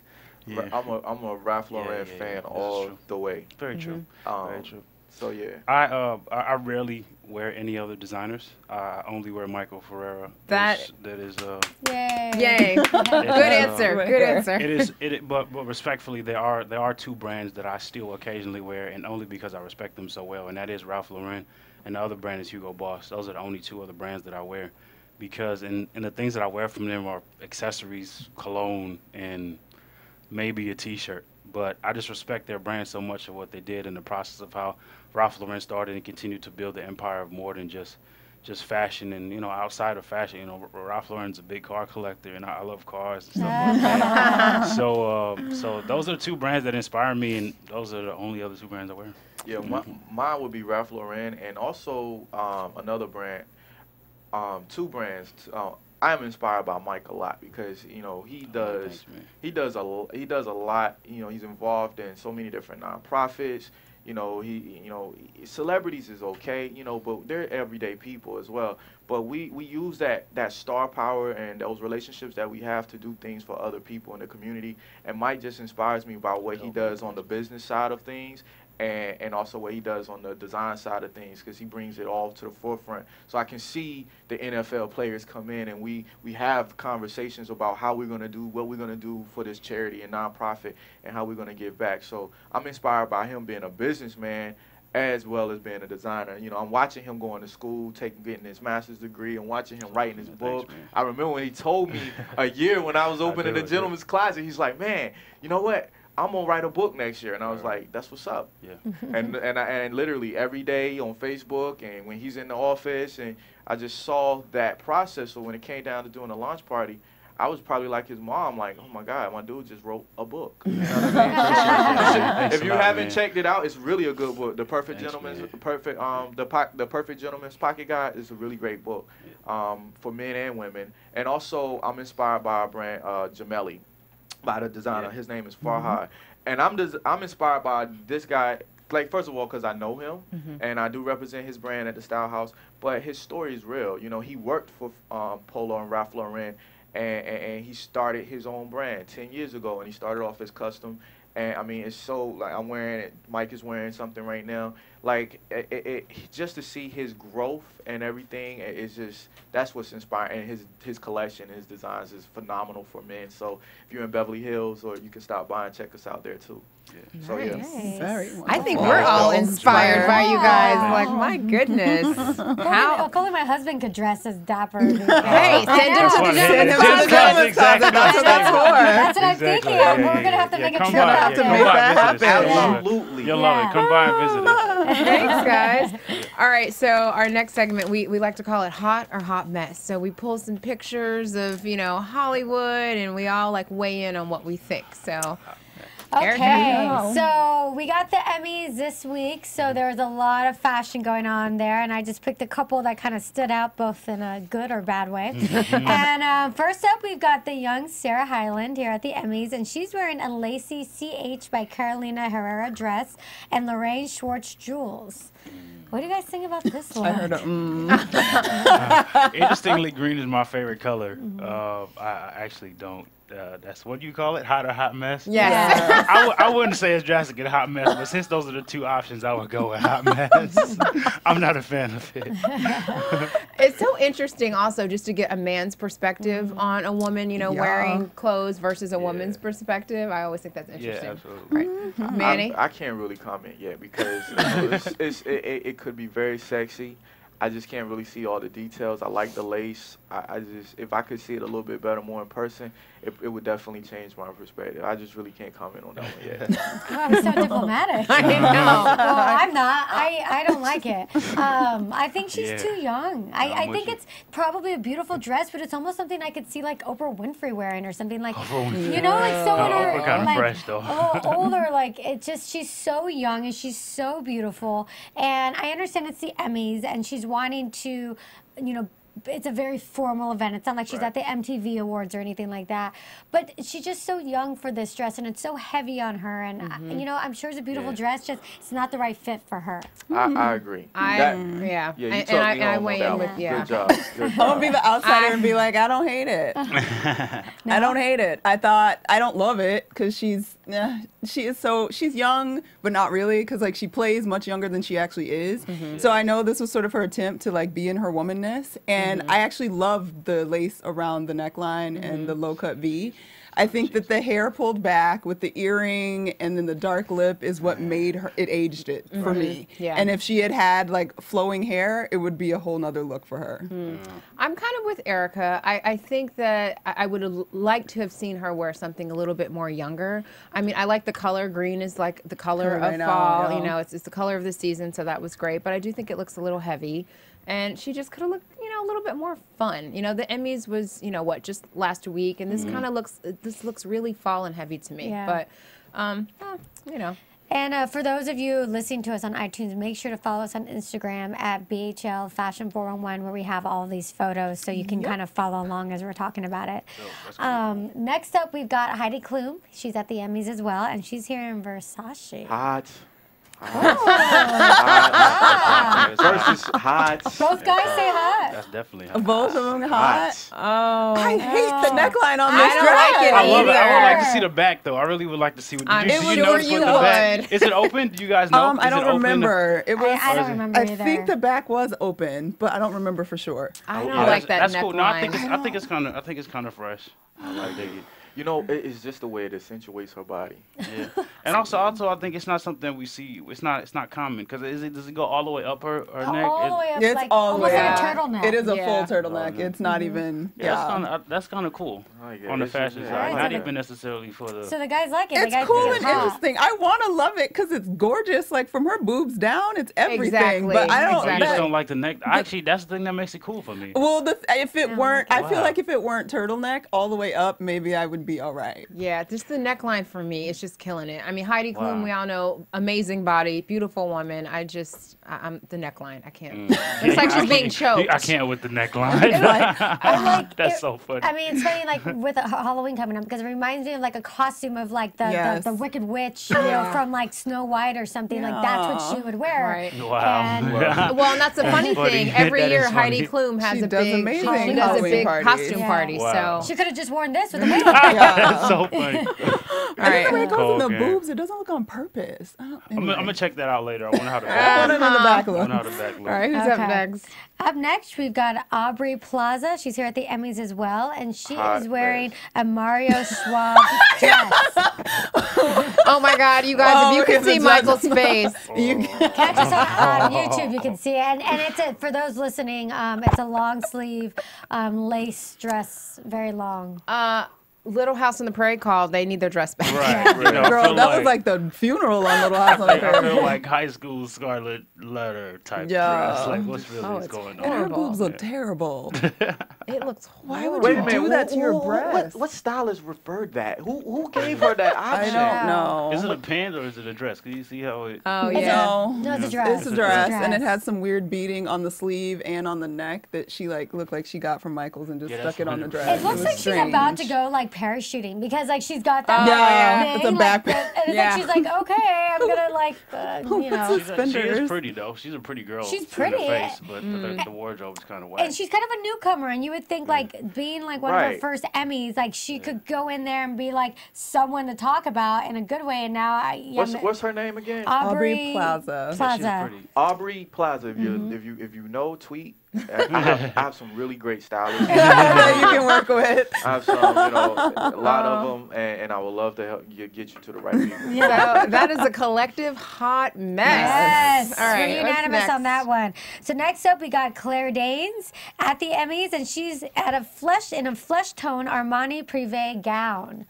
Yeah. I'm a Ralph Lauren fan all the way. Very true. Very true. So yeah. I rarely wear any other designers. I only wear Michael Ferrera. That is Yay. Good answer. Good answer. But respectfully, there are two brands that I still occasionally wear, and only because I respect them so well, and that is Ralph Lauren and the other brand is Hugo Boss. Those are the only two other brands that I wear, because and the things that I wear from them are accessories, cologne, and maybe a T-shirt. But I just respect their brand so much of what they did in the process of how Ralph Lauren started and continued to build the empire of more than just fashion. And, you know, outside of fashion, you know, Ralph Lauren's a big car collector, and I love cars and stuff like that. So those are the two brands that inspire me, and those are the only other two brands I wear. Yeah, mine would be Ralph Lauren, and also another brand, two brands. I am inspired by Mike a lot because, you know, he does a lot. You know, he's involved in so many different nonprofits. You know, celebrities is okay, you know, but they're everyday people as well. But we use that star power and those relationships that we have to do things for other people in the community. And Mike just inspires me about what he does on the business side of things, and also what he does on the design side of things, because he brings it all to the forefront. So I can see the NFL players come in, and we have conversations about how we're going to do, what we're going to do for this charity and nonprofit, and how we're going to give back. So I'm inspired by him being a businessman as well as being a designer. You know, I'm watching him going to school, getting his master's degree, and watching him writing his book. I remember when he told me a year when I was opening the gentleman's closet, he's like, man, you know what? I'm gonna write a book next year, and I was like, "That's what's up." Yeah. And literally every day on Facebook, and when he's in the office, and I just saw that process. So when it came down to doing a launch party, I was probably like his mom, like, "Oh my God, my dude just wrote a book." You know what I mean? If you haven't checked it out, it's really a good book. The Perfect Gentleman's Pocket Guide is a really great book for men and women. And also, I'm inspired by our brand, Gemelli, by the designer. His name is Farhad. And I'm inspired by this guy, like, first of all, because I know him, and I do represent his brand at the Style House, but his story is real. You know, he worked for Polo and Ralph Lauren, and he started his own brand 10 years ago, and he started off as custom. And I mean, it's so, like, I'm wearing it, Mike is wearing something right now. Like, just to see his growth and everything, it's just, that's what's inspiring. And his collection, his designs is phenomenal for men. So if you're in Beverly Hills, or you can stop by and check us out there too. Yeah. So yeah. Very I think we're all inspired by you guys. Like, my goodness. If only my husband could dress as dapper. Hey, send him to the That's what I'm thinking. We're going to have to make a trip out to make that happen. Absolutely. You'll love it. Come by and visit us. Thanks, guys. All right, so our next segment, we like to call it Hot or Hot Mess. So we pull some pictures of, you know, Hollywood, and we all, like, weigh in on what we think. So... Okay, so we got the Emmys this week, so there was a lot of fashion going on there, and I just picked a couple that kind of stood out, both in a good or bad way. And first up, we've got the young Sarah Hyland here at the Emmys, and she's wearing a lacy CH by Carolina Herrera dress and Lorraine Schwartz jewels. What do you guys think about this one? I heard Interestingly, green is my favorite color. I actually don't. That's what you call it, hot or hot mess? Yes. I wouldn't say it's drastic a hot mess, but since those are the two options, I would go with hot mess. I'm not a fan of it. It's so interesting also just to get a man's perspective on a woman, you know, wearing clothes versus a woman's perspective. I always think that's interesting. Yeah, absolutely. Right. Manny? I can't really comment yet because it could be very sexy. I just can't really see all the details. I like the lace. I just, if I could see it a little bit better more in person, it would definitely change my perspective. I just really can't comment on that one yet. I'm so diplomatic. I know. Well, I'm not. I don't like it. I think she's too young. I think it's probably a beautiful dress, but it's almost something I could see like Oprah Winfrey wearing or something like, you know, like someone Oprah kind of like fresh though. older. Like it's just she's so young and she's so beautiful. And I understand it's the Emmys and she's wanting to, you know, it's a very formal event. It's not like she's at the MTV Awards or anything like that. But she's just so young for this dress, and it's so heavy on her. And, you know, I'm sure it's a beautiful dress, just it's not the right fit for her. I agree. Yeah, and I weigh in with, Good job. Good job. I'll be the outsider and be like, I don't hate it. I don't hate it. I don't love it because she's young, but not really, because like she plays much younger than she actually is. So I know this was sort of her attempt to like be in her womanness, and I actually love the lace around the neckline and the low cut V. I think that the hair pulled back with the earring and then the dark lip is what made her, it aged it for me. Yeah. And if she had had like flowing hair, it would be a whole nother look for her. I'm kind of with Erica. I think that I would have liked to have seen her wear something a little bit more younger. I mean, I like the color. Green is like the color of fall. You know, it's the color of the season, so that was great. But I do think it looks a little heavy. And she just could have looked, you know, a little bit more fun. You know, the Emmys was, you know, what, just last week. And this kind of looks really fall and heavy to me. Yeah. But, you know. And for those of you listening to us on iTunes, make sure to follow us on Instagram at BHL Fashion 411, where we have all these photos, so you can kind of follow along as we're talking about it. Next up, we've got Heidi Klum. She's at the Emmys as well, and she's here in Versace. Hot. Ah. Versus hot. Both guys say hot. That's definitely hot. Both of them hot. Oh. I hate the neckline on I this don't dress. like it I love it. I would like to either. see the back though. I really would like to see what. I'm Did you sure notice you what the back? would. Is it open? Do you guys know? I Is it don't open? remember. It was. I don't remember I either. think the back was open, but I don't remember for sure. I don't Yeah, like that that's neckline. cool. No, I think it's kind of. I think it's kind of fresh. I like it. You know, it's just the way it accentuates her body. Yeah, and also, I think it's not something we see. It's not common because does it go all the way up her neck? All the way up, It's like all the almost way like a up. turtleneck. It is a Yeah. full turtleneck. It's not even. Yeah, that's kind of cool I like it. on the It's just- fashion yeah, side. I Not like even it. necessarily for the. So the guys like it. It's the guys cool think and it's hot. interesting. I want to love it because it's gorgeous. Like from her boobs down, it's everything. Exactly, But I don't. I just exactly. don't like the neck. Actually, that's the thing that makes it cool for me. Well, if it weren't, I feel Wow. like if it weren't turtleneck all the way up, maybe I would be all right. Yeah, just the neckline for me, it's just killing it. I mean, Heidi Klum, Wow. we all know, amazing body, beautiful woman. I'm the neckline. I can't. Looks like she's being choked. I can't with the neckline. I'm like, That's so funny. I mean, it's funny, like with Halloween coming up, because it reminds me of like a costume of like Yes. the Wicked Witch, you know, from like Snow White or something. Like that's what she would wear. Right. Wow. And Well, and that's the funny funny. thing. Every That year, is Heidi funny. Klum has She a does big, amazing she does a Halloween big parties. costume Yeah. party. Wow. she could have just worn this with a wig. That's so funny. All And then the way right. it goes in the Okay. boobs, it doesn't look on purpose. I'm gonna check that out later. I wonder how the I back. want it on the back I look. wonder how the back looks. All right, who's up Okay. next? Up next, we've got Aubrey Plaza. She's here at the Emmys as well, and she Hot is wearing mess. a Mario Schwab dress. Oh my God, you guys! Oh, if you could it's a see judge. Michael's face, Catch us on YouTube. You can see it, and it's for those listening. It's a long sleeve lace dress, very long. Little House on the Prairie called. They need their dress back. Right. You know, I Girl, feel that was like the funeral on Little House on the I Prairie. feel like high school Scarlet Letter type Yeah. dress. Like, what's really Oh, it's going And her on? horrible. boobs look terrible. It looks Why horrible. would Wait you a minute. do that to your What breast? stylist referred that? Who gave her that I option? don't know. Is it a pants or is it a dress? Can you see how it? Oh It's yeah. No, it's a dress. It's a dress, and it has some weird beading on the sleeve and on the neck that she like looked like she got from Michael's and just Yeah, stuck that's it on the weird. dress. It looks was like she's about to strange. go like parachuting because like she's got that Yeah, thing, it's a like, backpack. and it's Yeah. like she's like, okay, I'm gonna like, you know. She Suspenders. is pretty though. She's a pretty girl. She's in the pretty. face, but the wardrobe is kind of whack. And she's kind of a newcomer, and you would think like being like one of her Right. first Emmys, like she could go in there and be like someone to talk about in a good way. And now, What's her name again? Aubrey Plaza. She's Plaza. pretty. Aubrey Plaza. If you know, tweet. I have some really great stylists. that you can work with. I have some, a lot of them, and I would love to help get you to the right people. So that is a collective hot mess. Yes, All right. we're what's unanimous on next? that one. So next up, we got Claire Danes at the Emmys, and she's at a flesh tone Armani Privé gown.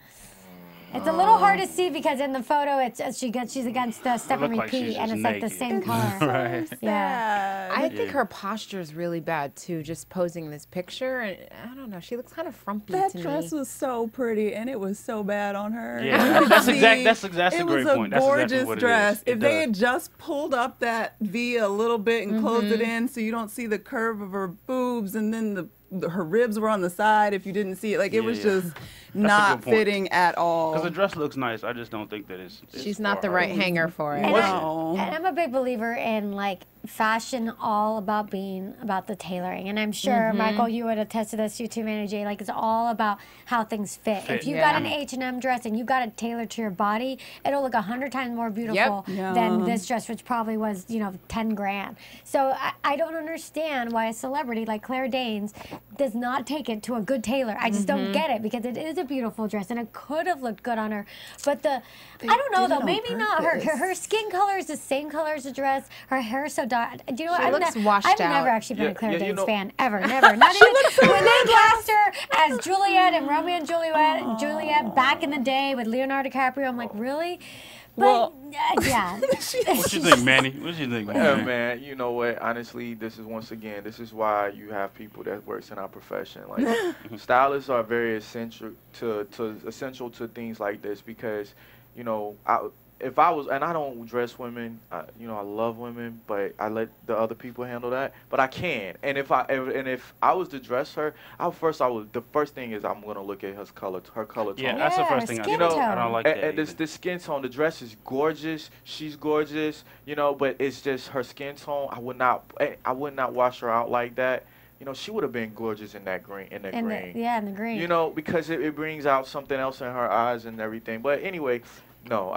It's a little hard to see because in the photo, she's against Stephanie like P, she's and just it's like the naked. same color. Right. Yeah. I think her posture is really bad too. Just posing this picture, and I don't know. She looks kind of frumpy That to dress me. was so pretty, and it was so bad on her. Yeah, You could that's see that's a it great was point. a That's gorgeous exactly what dress. It is. If they had just pulled up that V a little bit and closed it in, so you don't see the curve of her boobs, and then her ribs were on the side. If you didn't see it, like it was just not good point. fitting at all. because the dress looks nice. I just don't think that it's She's for not the her. right hanger for it. And, No. and I'm a big believer in like fashion all about being about the tailoring. And I'm sure, Michael, you would attest to this, you too, Manager J. Like it's all about how things fit. If you got an H&M dress and you got it tailored to your body, it'll look 100 times more beautiful Yeah. than this dress, which probably was, 10 grand. So I don't understand why a celebrity like Claire Danes does not take it to a good tailor. I just don't get it because it is a beautiful dress and it could have looked good on her. But I don't know did it though, on maybe not. purpose. Her skin color is the same color as the dress. Her hair is so dark. Do you know what? She looks washed I've out. never actually been Yeah, a Claire yeah, you Danes know- fan ever, never. Not even when they cast her as Juliet and Romeo and Juliet back in the day with Leonardo DiCaprio. I'm like, really? But Well- yeah. What you think, Manny? What you think, Yeah, Manny? man. You know what? Honestly, this is why you have people that works in our profession. Like stylists are very essential to things like this because, if I was, and I don't dress women, you know, I love women, but I let the other people handle that. But I can, and if I was to dress her, the first thing is I'm gonna look at her color tone. Yeah, that's the first thing I do. skin tone. I don't like that. And this skin tone, the dress is gorgeous. She's gorgeous, you know, but it's just her skin tone. I would not wash her out like that. You know, she would have been gorgeous in that green. In the green. You know, because it brings out something else in her eyes and everything. But anyway. No,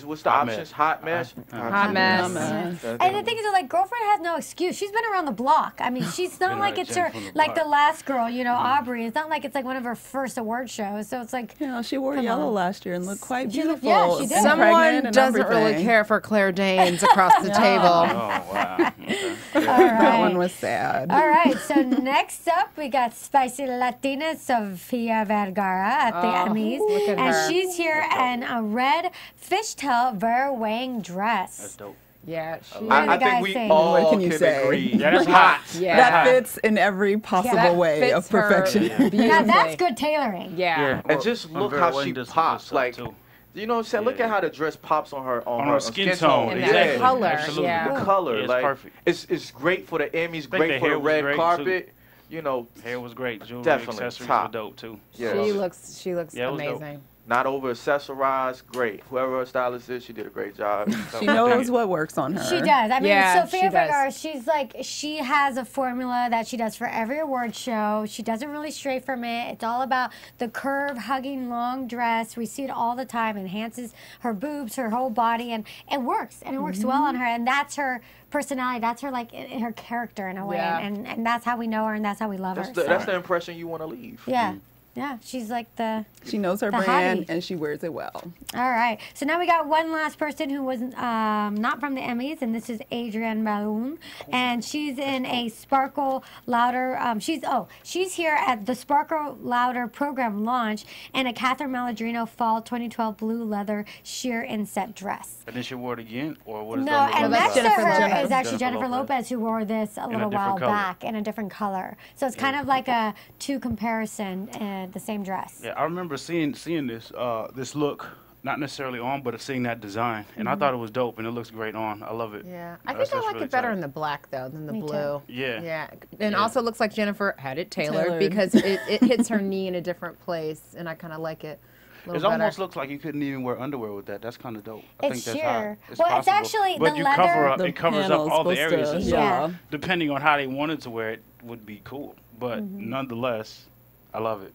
what's the options? Hot mess. Hot mess. And the thing is, like, girlfriend has no excuse. She's been around the block. I mean, she's not like it's her, like the last girl, you know, Aubrey. It's not like it's like one of her first award shows. So it's like, you know, she wore yellow last year and looked quite beautiful. Yeah, she did. Someone doesn't really care for Claire Danes across the table. Oh, wow. Okay. all right. That one was sad. All right, so next up we got Spicy Latina Sofia Vergara at the Emmys. Look at And her. she's here in a red fishtail Vera Wang dress. That's dope. Yeah, I guys think we saying? all What can you say? agree. Yeah, that's hot. Yeah. That fits in every possible That way of fits her perfection. beautifully. Now that's good tailoring. Yeah. And just look how she pops. Like, you know what I'm saying? Look at how the dress pops on her skin tone. And Exactly. that color. Absolutely. Yeah. The color, Yeah, it's like, perfect. It's great for the Emmys, think great the for the hair was red great, carpet. You know, Hair was great. Jewelry, Definitely accessories top. were dope too. yeah. She looks Yeah, it was dope. amazing. Not over accessorized, great. Whoever her stylist is, she did a great job. She knows what works on her. She does. I mean, Yeah, Sofia she does. Vergara, she's like, she has a formula that she does for every award show. She doesn't really stray from it. It's all about the curve, hugging, long dress. We see it all the time. Enhances her boobs, her whole body, and it works. And it works well on her. And that's her personality. That's her, like, her character in a way. Yeah. And that's how we know her, and that's how we love her. That's the impression you want to leave. Yeah. Yeah, she's like the... She knows her The brand hottie. and she wears it well. All right. So now we got one last person who was not from the Emmys, and this is Adrienne Malone. And she's in a Sparkle Louder. She's here at the Sparkle Louder program launch in a Catherine Maladrino Fall 2012 blue leather sheer inset dress. And then she wore it again, or what is No, that? and that's next to Jennifer her Lopez. is actually Jennifer Lopez, who wore this a little while different color. back in a different color. So it's kind of like a two comparison in the same dress. Yeah, I remember seeing this this look, not necessarily on, but seeing that design, and I thought it was dope, and it looks great on. I love it. Yeah, I That's think I like really it better tight. in the black though than the Me too. blue. Yeah. Yeah, and also looks like Jennifer had it tailored, Tailored. because it hits her knee in a different place, and I kind of like it a It little better. almost looks like you couldn't even wear underwear with that. That's kind of dope. I It's think that's sheer. hot. It's Well, it's possible. actually but the you leather- cover up. The It covers up panel's all the supposed to- areas. and Yeah. so depending on how they wanted to wear it, would be cool. But nonetheless, I love it.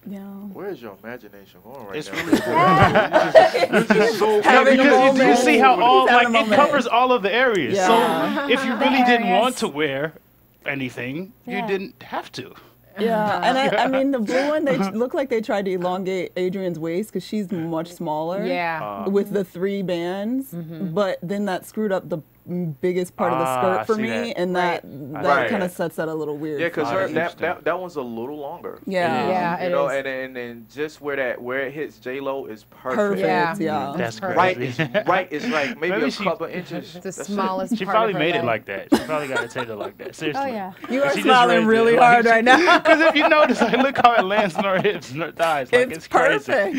Yeah. Where's your imagination going right It's now? really cool. Having a Because you moment. see how all He's having like a it moment. covers all of the areas. Yeah. So if you really didn't areas. want to wear anything, Yeah. you didn't have to. Yeah, and I mean the blue one, they look like they tried to elongate Adrian's waist because she's much smaller. Yeah. With the 3 bands, but then that screwed up the biggest part of the Ah, skirt I for see me, that. and Right. that Right. kind of sets that a little weird. Yeah, because Oh, that's that one's a little longer. Yeah. Yeah, You it know, is. and then just where it hits J Lo is perfect. Perfect. Yeah. Yeah. That's perfect. Right crazy. is like maybe Maybe a she- couple inches. The That's it. smallest She part probably of her made it leg. like that. She probably got it tailored like that. Seriously. Oh, yeah. You are She just smiling raised it. really Like, hard she- right now. Because if you notice, like, look how it lands on her hips and her thighs. Like, It's crazy. perfect.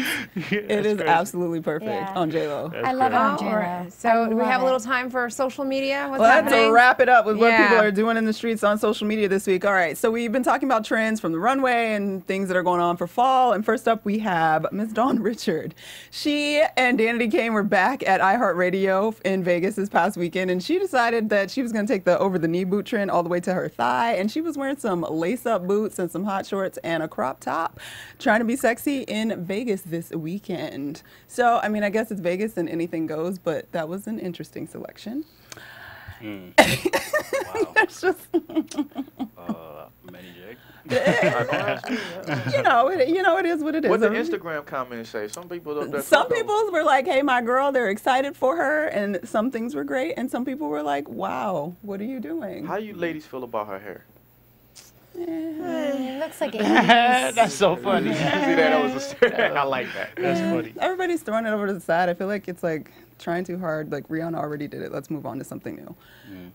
Yeah, It it's is crazy. absolutely perfect Yeah. on J Lo. That's I love it crazy. on All J-Lo. right. So do we love have a it. little time for social media? What's Let's happening? wrap it up with what Yeah. people are doing in the streets on social media this week. All right, so we've been talking about trends from the runway and things that are going on for fall. And first up, we have Miss Dawn Richard. She and Danity Kane were back at iHeartRadio in Vegas this past weekend, and she decided that she was going to take the over-the-knee boot trend all the way to her thigh. And she was wearing some lace-up boots and some hot shorts and a crop top, trying to be sexy in Vegas this weekend. So, I mean, I guess it's Vegas and anything goes, but that was an interesting selection. Wow. It's just, Manny Jake. you know, it is what it is. What the Instagram comments say? Some people don't. Some people were like, "Hey, my girl," they're excited for her, and some things were great, and some people were like, "Wow, what are you doing?" How you ladies feel about her hair? It looks like 80s. That's so funny. You see that? That was I like that. That's funny. Everybody's throwing it over to the side. I feel like it's like trying too hard. Like, Rihanna already did it. Let's move on to something new.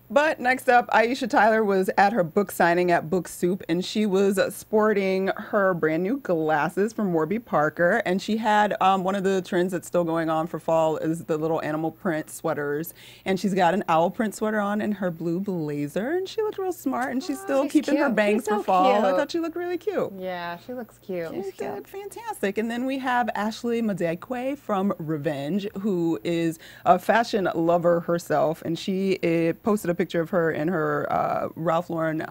But next up, Aisha Tyler was at her book signing at Book Soup, and she was sporting her brand new glasses from Warby Parker. And she had one of the trends that's still going on for fall is the little animal print sweaters. And she's got an owl print sweater on and her blue blazer. And she looked real smart, and she's still keeping her bangs She's so for fall. I cute. thought she looked really cute. Yeah, she looks cute. She did fantastic. And then we have Ashley Madekwe from Revenge, who is a fashion lover herself, and she posted a picture of her in her Ralph Lauren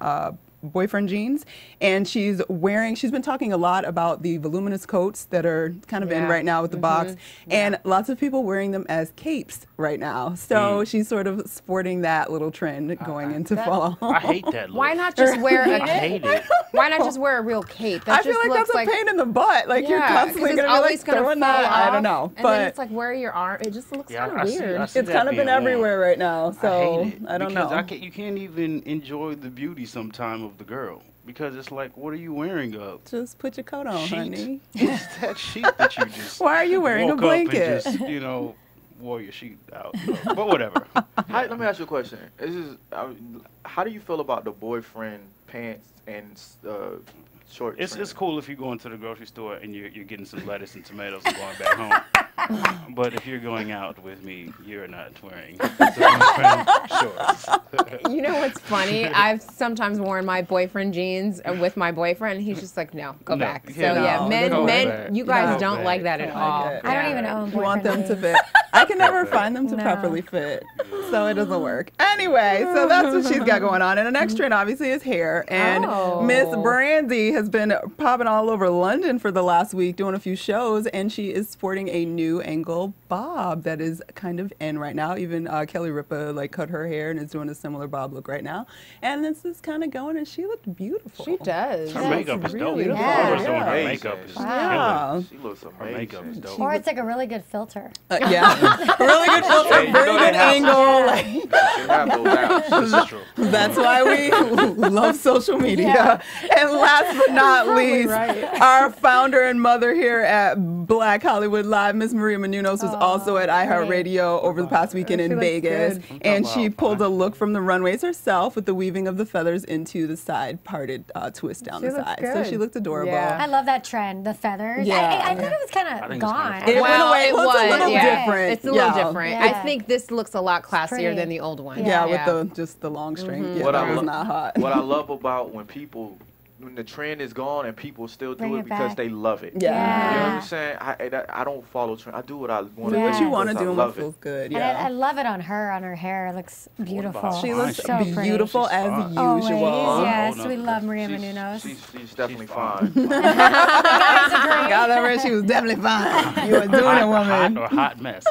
boyfriend jeans, and she's been talking a lot about the voluminous coats that are kind of in right now with the box, and lots of people wearing them as capes right now. So she's sort of sporting that little trend going into fall. I hate that look. Why not just wear a I hate it. Why not just wear a real cape? That I feel just like looks that's a pain in the butt. Like, you're Yeah, constantly 'cause going it's to be always like gonna throwing fall that. I don't off, know. And But then it's like where your arm. It just looks kind of I see weird. that it's kind of being been worn. everywhere right now. I So hate it I don't because know. you can't even enjoy the beauty sometime of the girl because it's like, what are you wearing up? Just put your coat on, Sheet. honey. It's that sheet that you just Why are you wearing a woke up and blanket? just, wore your sheet out. But whatever. Let me ask you a question. How do you feel about the boyfriend pants and short? It's cool if you go into the grocery store and you're getting some lettuce and tomatoes and going back home. But if you're going out with me, you're not wearing boyfriend shorts. You know what's funny? I've sometimes worn my boyfriend jeans with my boyfriend, and he's just like, no, go No, back. So yeah, yeah, no, men, go men, back. you guys Go don't back. like that at Don't all. like it. I don't even own You want boyfriend them to jeans. fit. I can never Perfect. find them to No. properly fit, so it doesn't work. Anyway, so that's what she's got going on. And the next trend, obviously, is hair. And Oh. Miss Brandy has been popping all over London for the last week, doing a few shows, and she is sporting a new angle bob that is kind of in right now. Even Kelly Ripa cut her hair and is doing a similar bob look right now. And this is kind of going, and she looked beautiful. She does. Her makeup is dope. really Whoever's good. doing her Amazing. makeup is Wow. killing. She looks Her amazing. makeup is dope. Or it's like a really good filter. Yeah, a really good filter, Yeah, you very know good they have angle. Like, She have those out. This is true. that's why we love social media. And last but not least, our founder and mother here at Black Hollywood Live, Miss Maria Menounos, was also at iHeartRadio over the past weekend in looks Vegas. good. And she pulled a look from the runways herself with the weaving of the feathers into the side parted twist down She the looks side. So good. she looked adorable. Yeah. I love that trend, the feathers. Yeah. I thought it was kind I of think it's gone. kinda It went away. it Well, it's a was, little yeah. different. It's a little Yeah. different. Yeah. I think this looks a lot classier pretty. than the old one. Yeah, Yeah. with just the long string. Yeah, What that I was lo- not hot. What I love about when the trend is gone and people still Bring do it it because back. they love it. Yeah. You know what Yeah. I'm saying? I don't follow trend. I do what I want to Yeah. do. What you want to because do I and what love feels it. good. And Yeah. I love it on her hair. It looks beautiful. about She fine? looks so pretty. beautiful She's as fine. Always, usual. yes. Oh, no. We love Maria She's- Menounos. She's definitely She's fine. fine. Got that right. She was definitely fine. You were doing it, woman. Hot mess.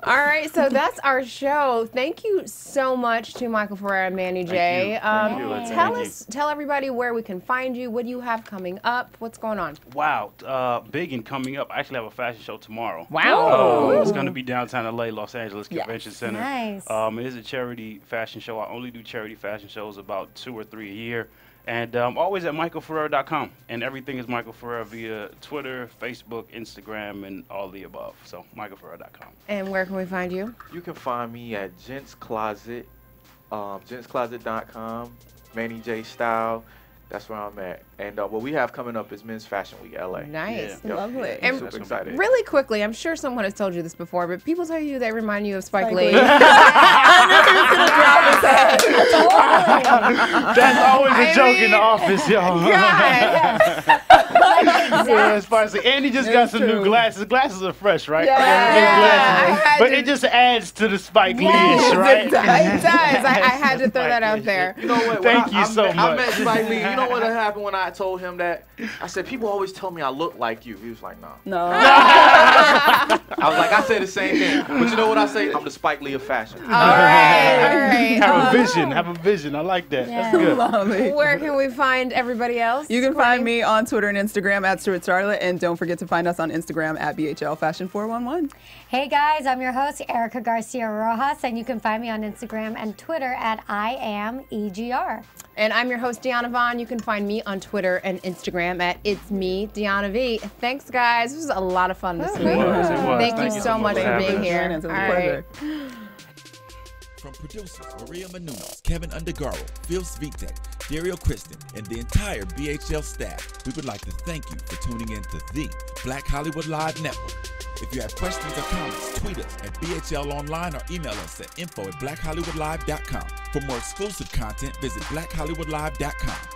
All right, so that's our show. Thank you so much to Michael Ferrera and Manny J. you. Thank you. Tell Thank us, tell everybody where we can find you. What do you have coming up? What's going on? Wow, big and coming up. I actually have a fashion show tomorrow. Wow. It's going to be downtown LA, Los Angeles Convention Center. Nice. It is a charity fashion show. I only do charity fashion shows about 2 or 3 a year. And always at michaelferrera.com. And everything is Michael Ferrera via Twitter, Facebook, Instagram, and all the above. So michaelferrera.com. And where can we find you? You can find me at Gents Closet, gentscloset.com, Manny J Style. That's where I'm at. And what we have coming up is Men's Fashion Week LA. Nice. Yeah. Lovely. And Super excited. really quickly, I'm sure someone has told you this before, but people tell you they remind you of Spike Lee. That's always a joke in the office, y'all. God. Yeah, it's spicy. And he just got some new glasses. Glasses are fresh, right? Yeah. New glasses. I had But to- it just adds to the Spike Lee-ish, Yes, right? it does. I had to throw that out there. You know what? Thank when you so I much. met Spike Lee. You know what happened when I told him that? I said, people always tell me I look like you. He was like, nah. No. I was like, I said the same thing. But you know what I say? I'm the Spike Lee of fashion. All right. Have a vision. Have a vision. I like that. Yeah. That's good. Lovely. Where can we find everybody else? You can find me on Twitter and Instagram at Stuart Charlotte, and don't forget to find us on Instagram at BHL Fashion 411. Hey guys, I'm your host, Erica Garcia Rojas, and you can find me on Instagram and Twitter at IamEGR. And I'm your host, Diona Vaughn. You can find me on Twitter and Instagram at It's Me, Diona V. Thanks, guys. This was a lot of fun this week. It was. Thank you so much for being here. It was a All pleasure. right. From producers Maria Menounos, Kevin Undergaro, Phil Svitek, Dario Kristen, and the entire BHL staff, we would like to thank you for tuning in to the Black Hollywood Live Network. If you have questions or comments, tweet us at BHL Online or email us at info@blackhollywoodlive.com. For more exclusive content, visit blackhollywoodlive.com.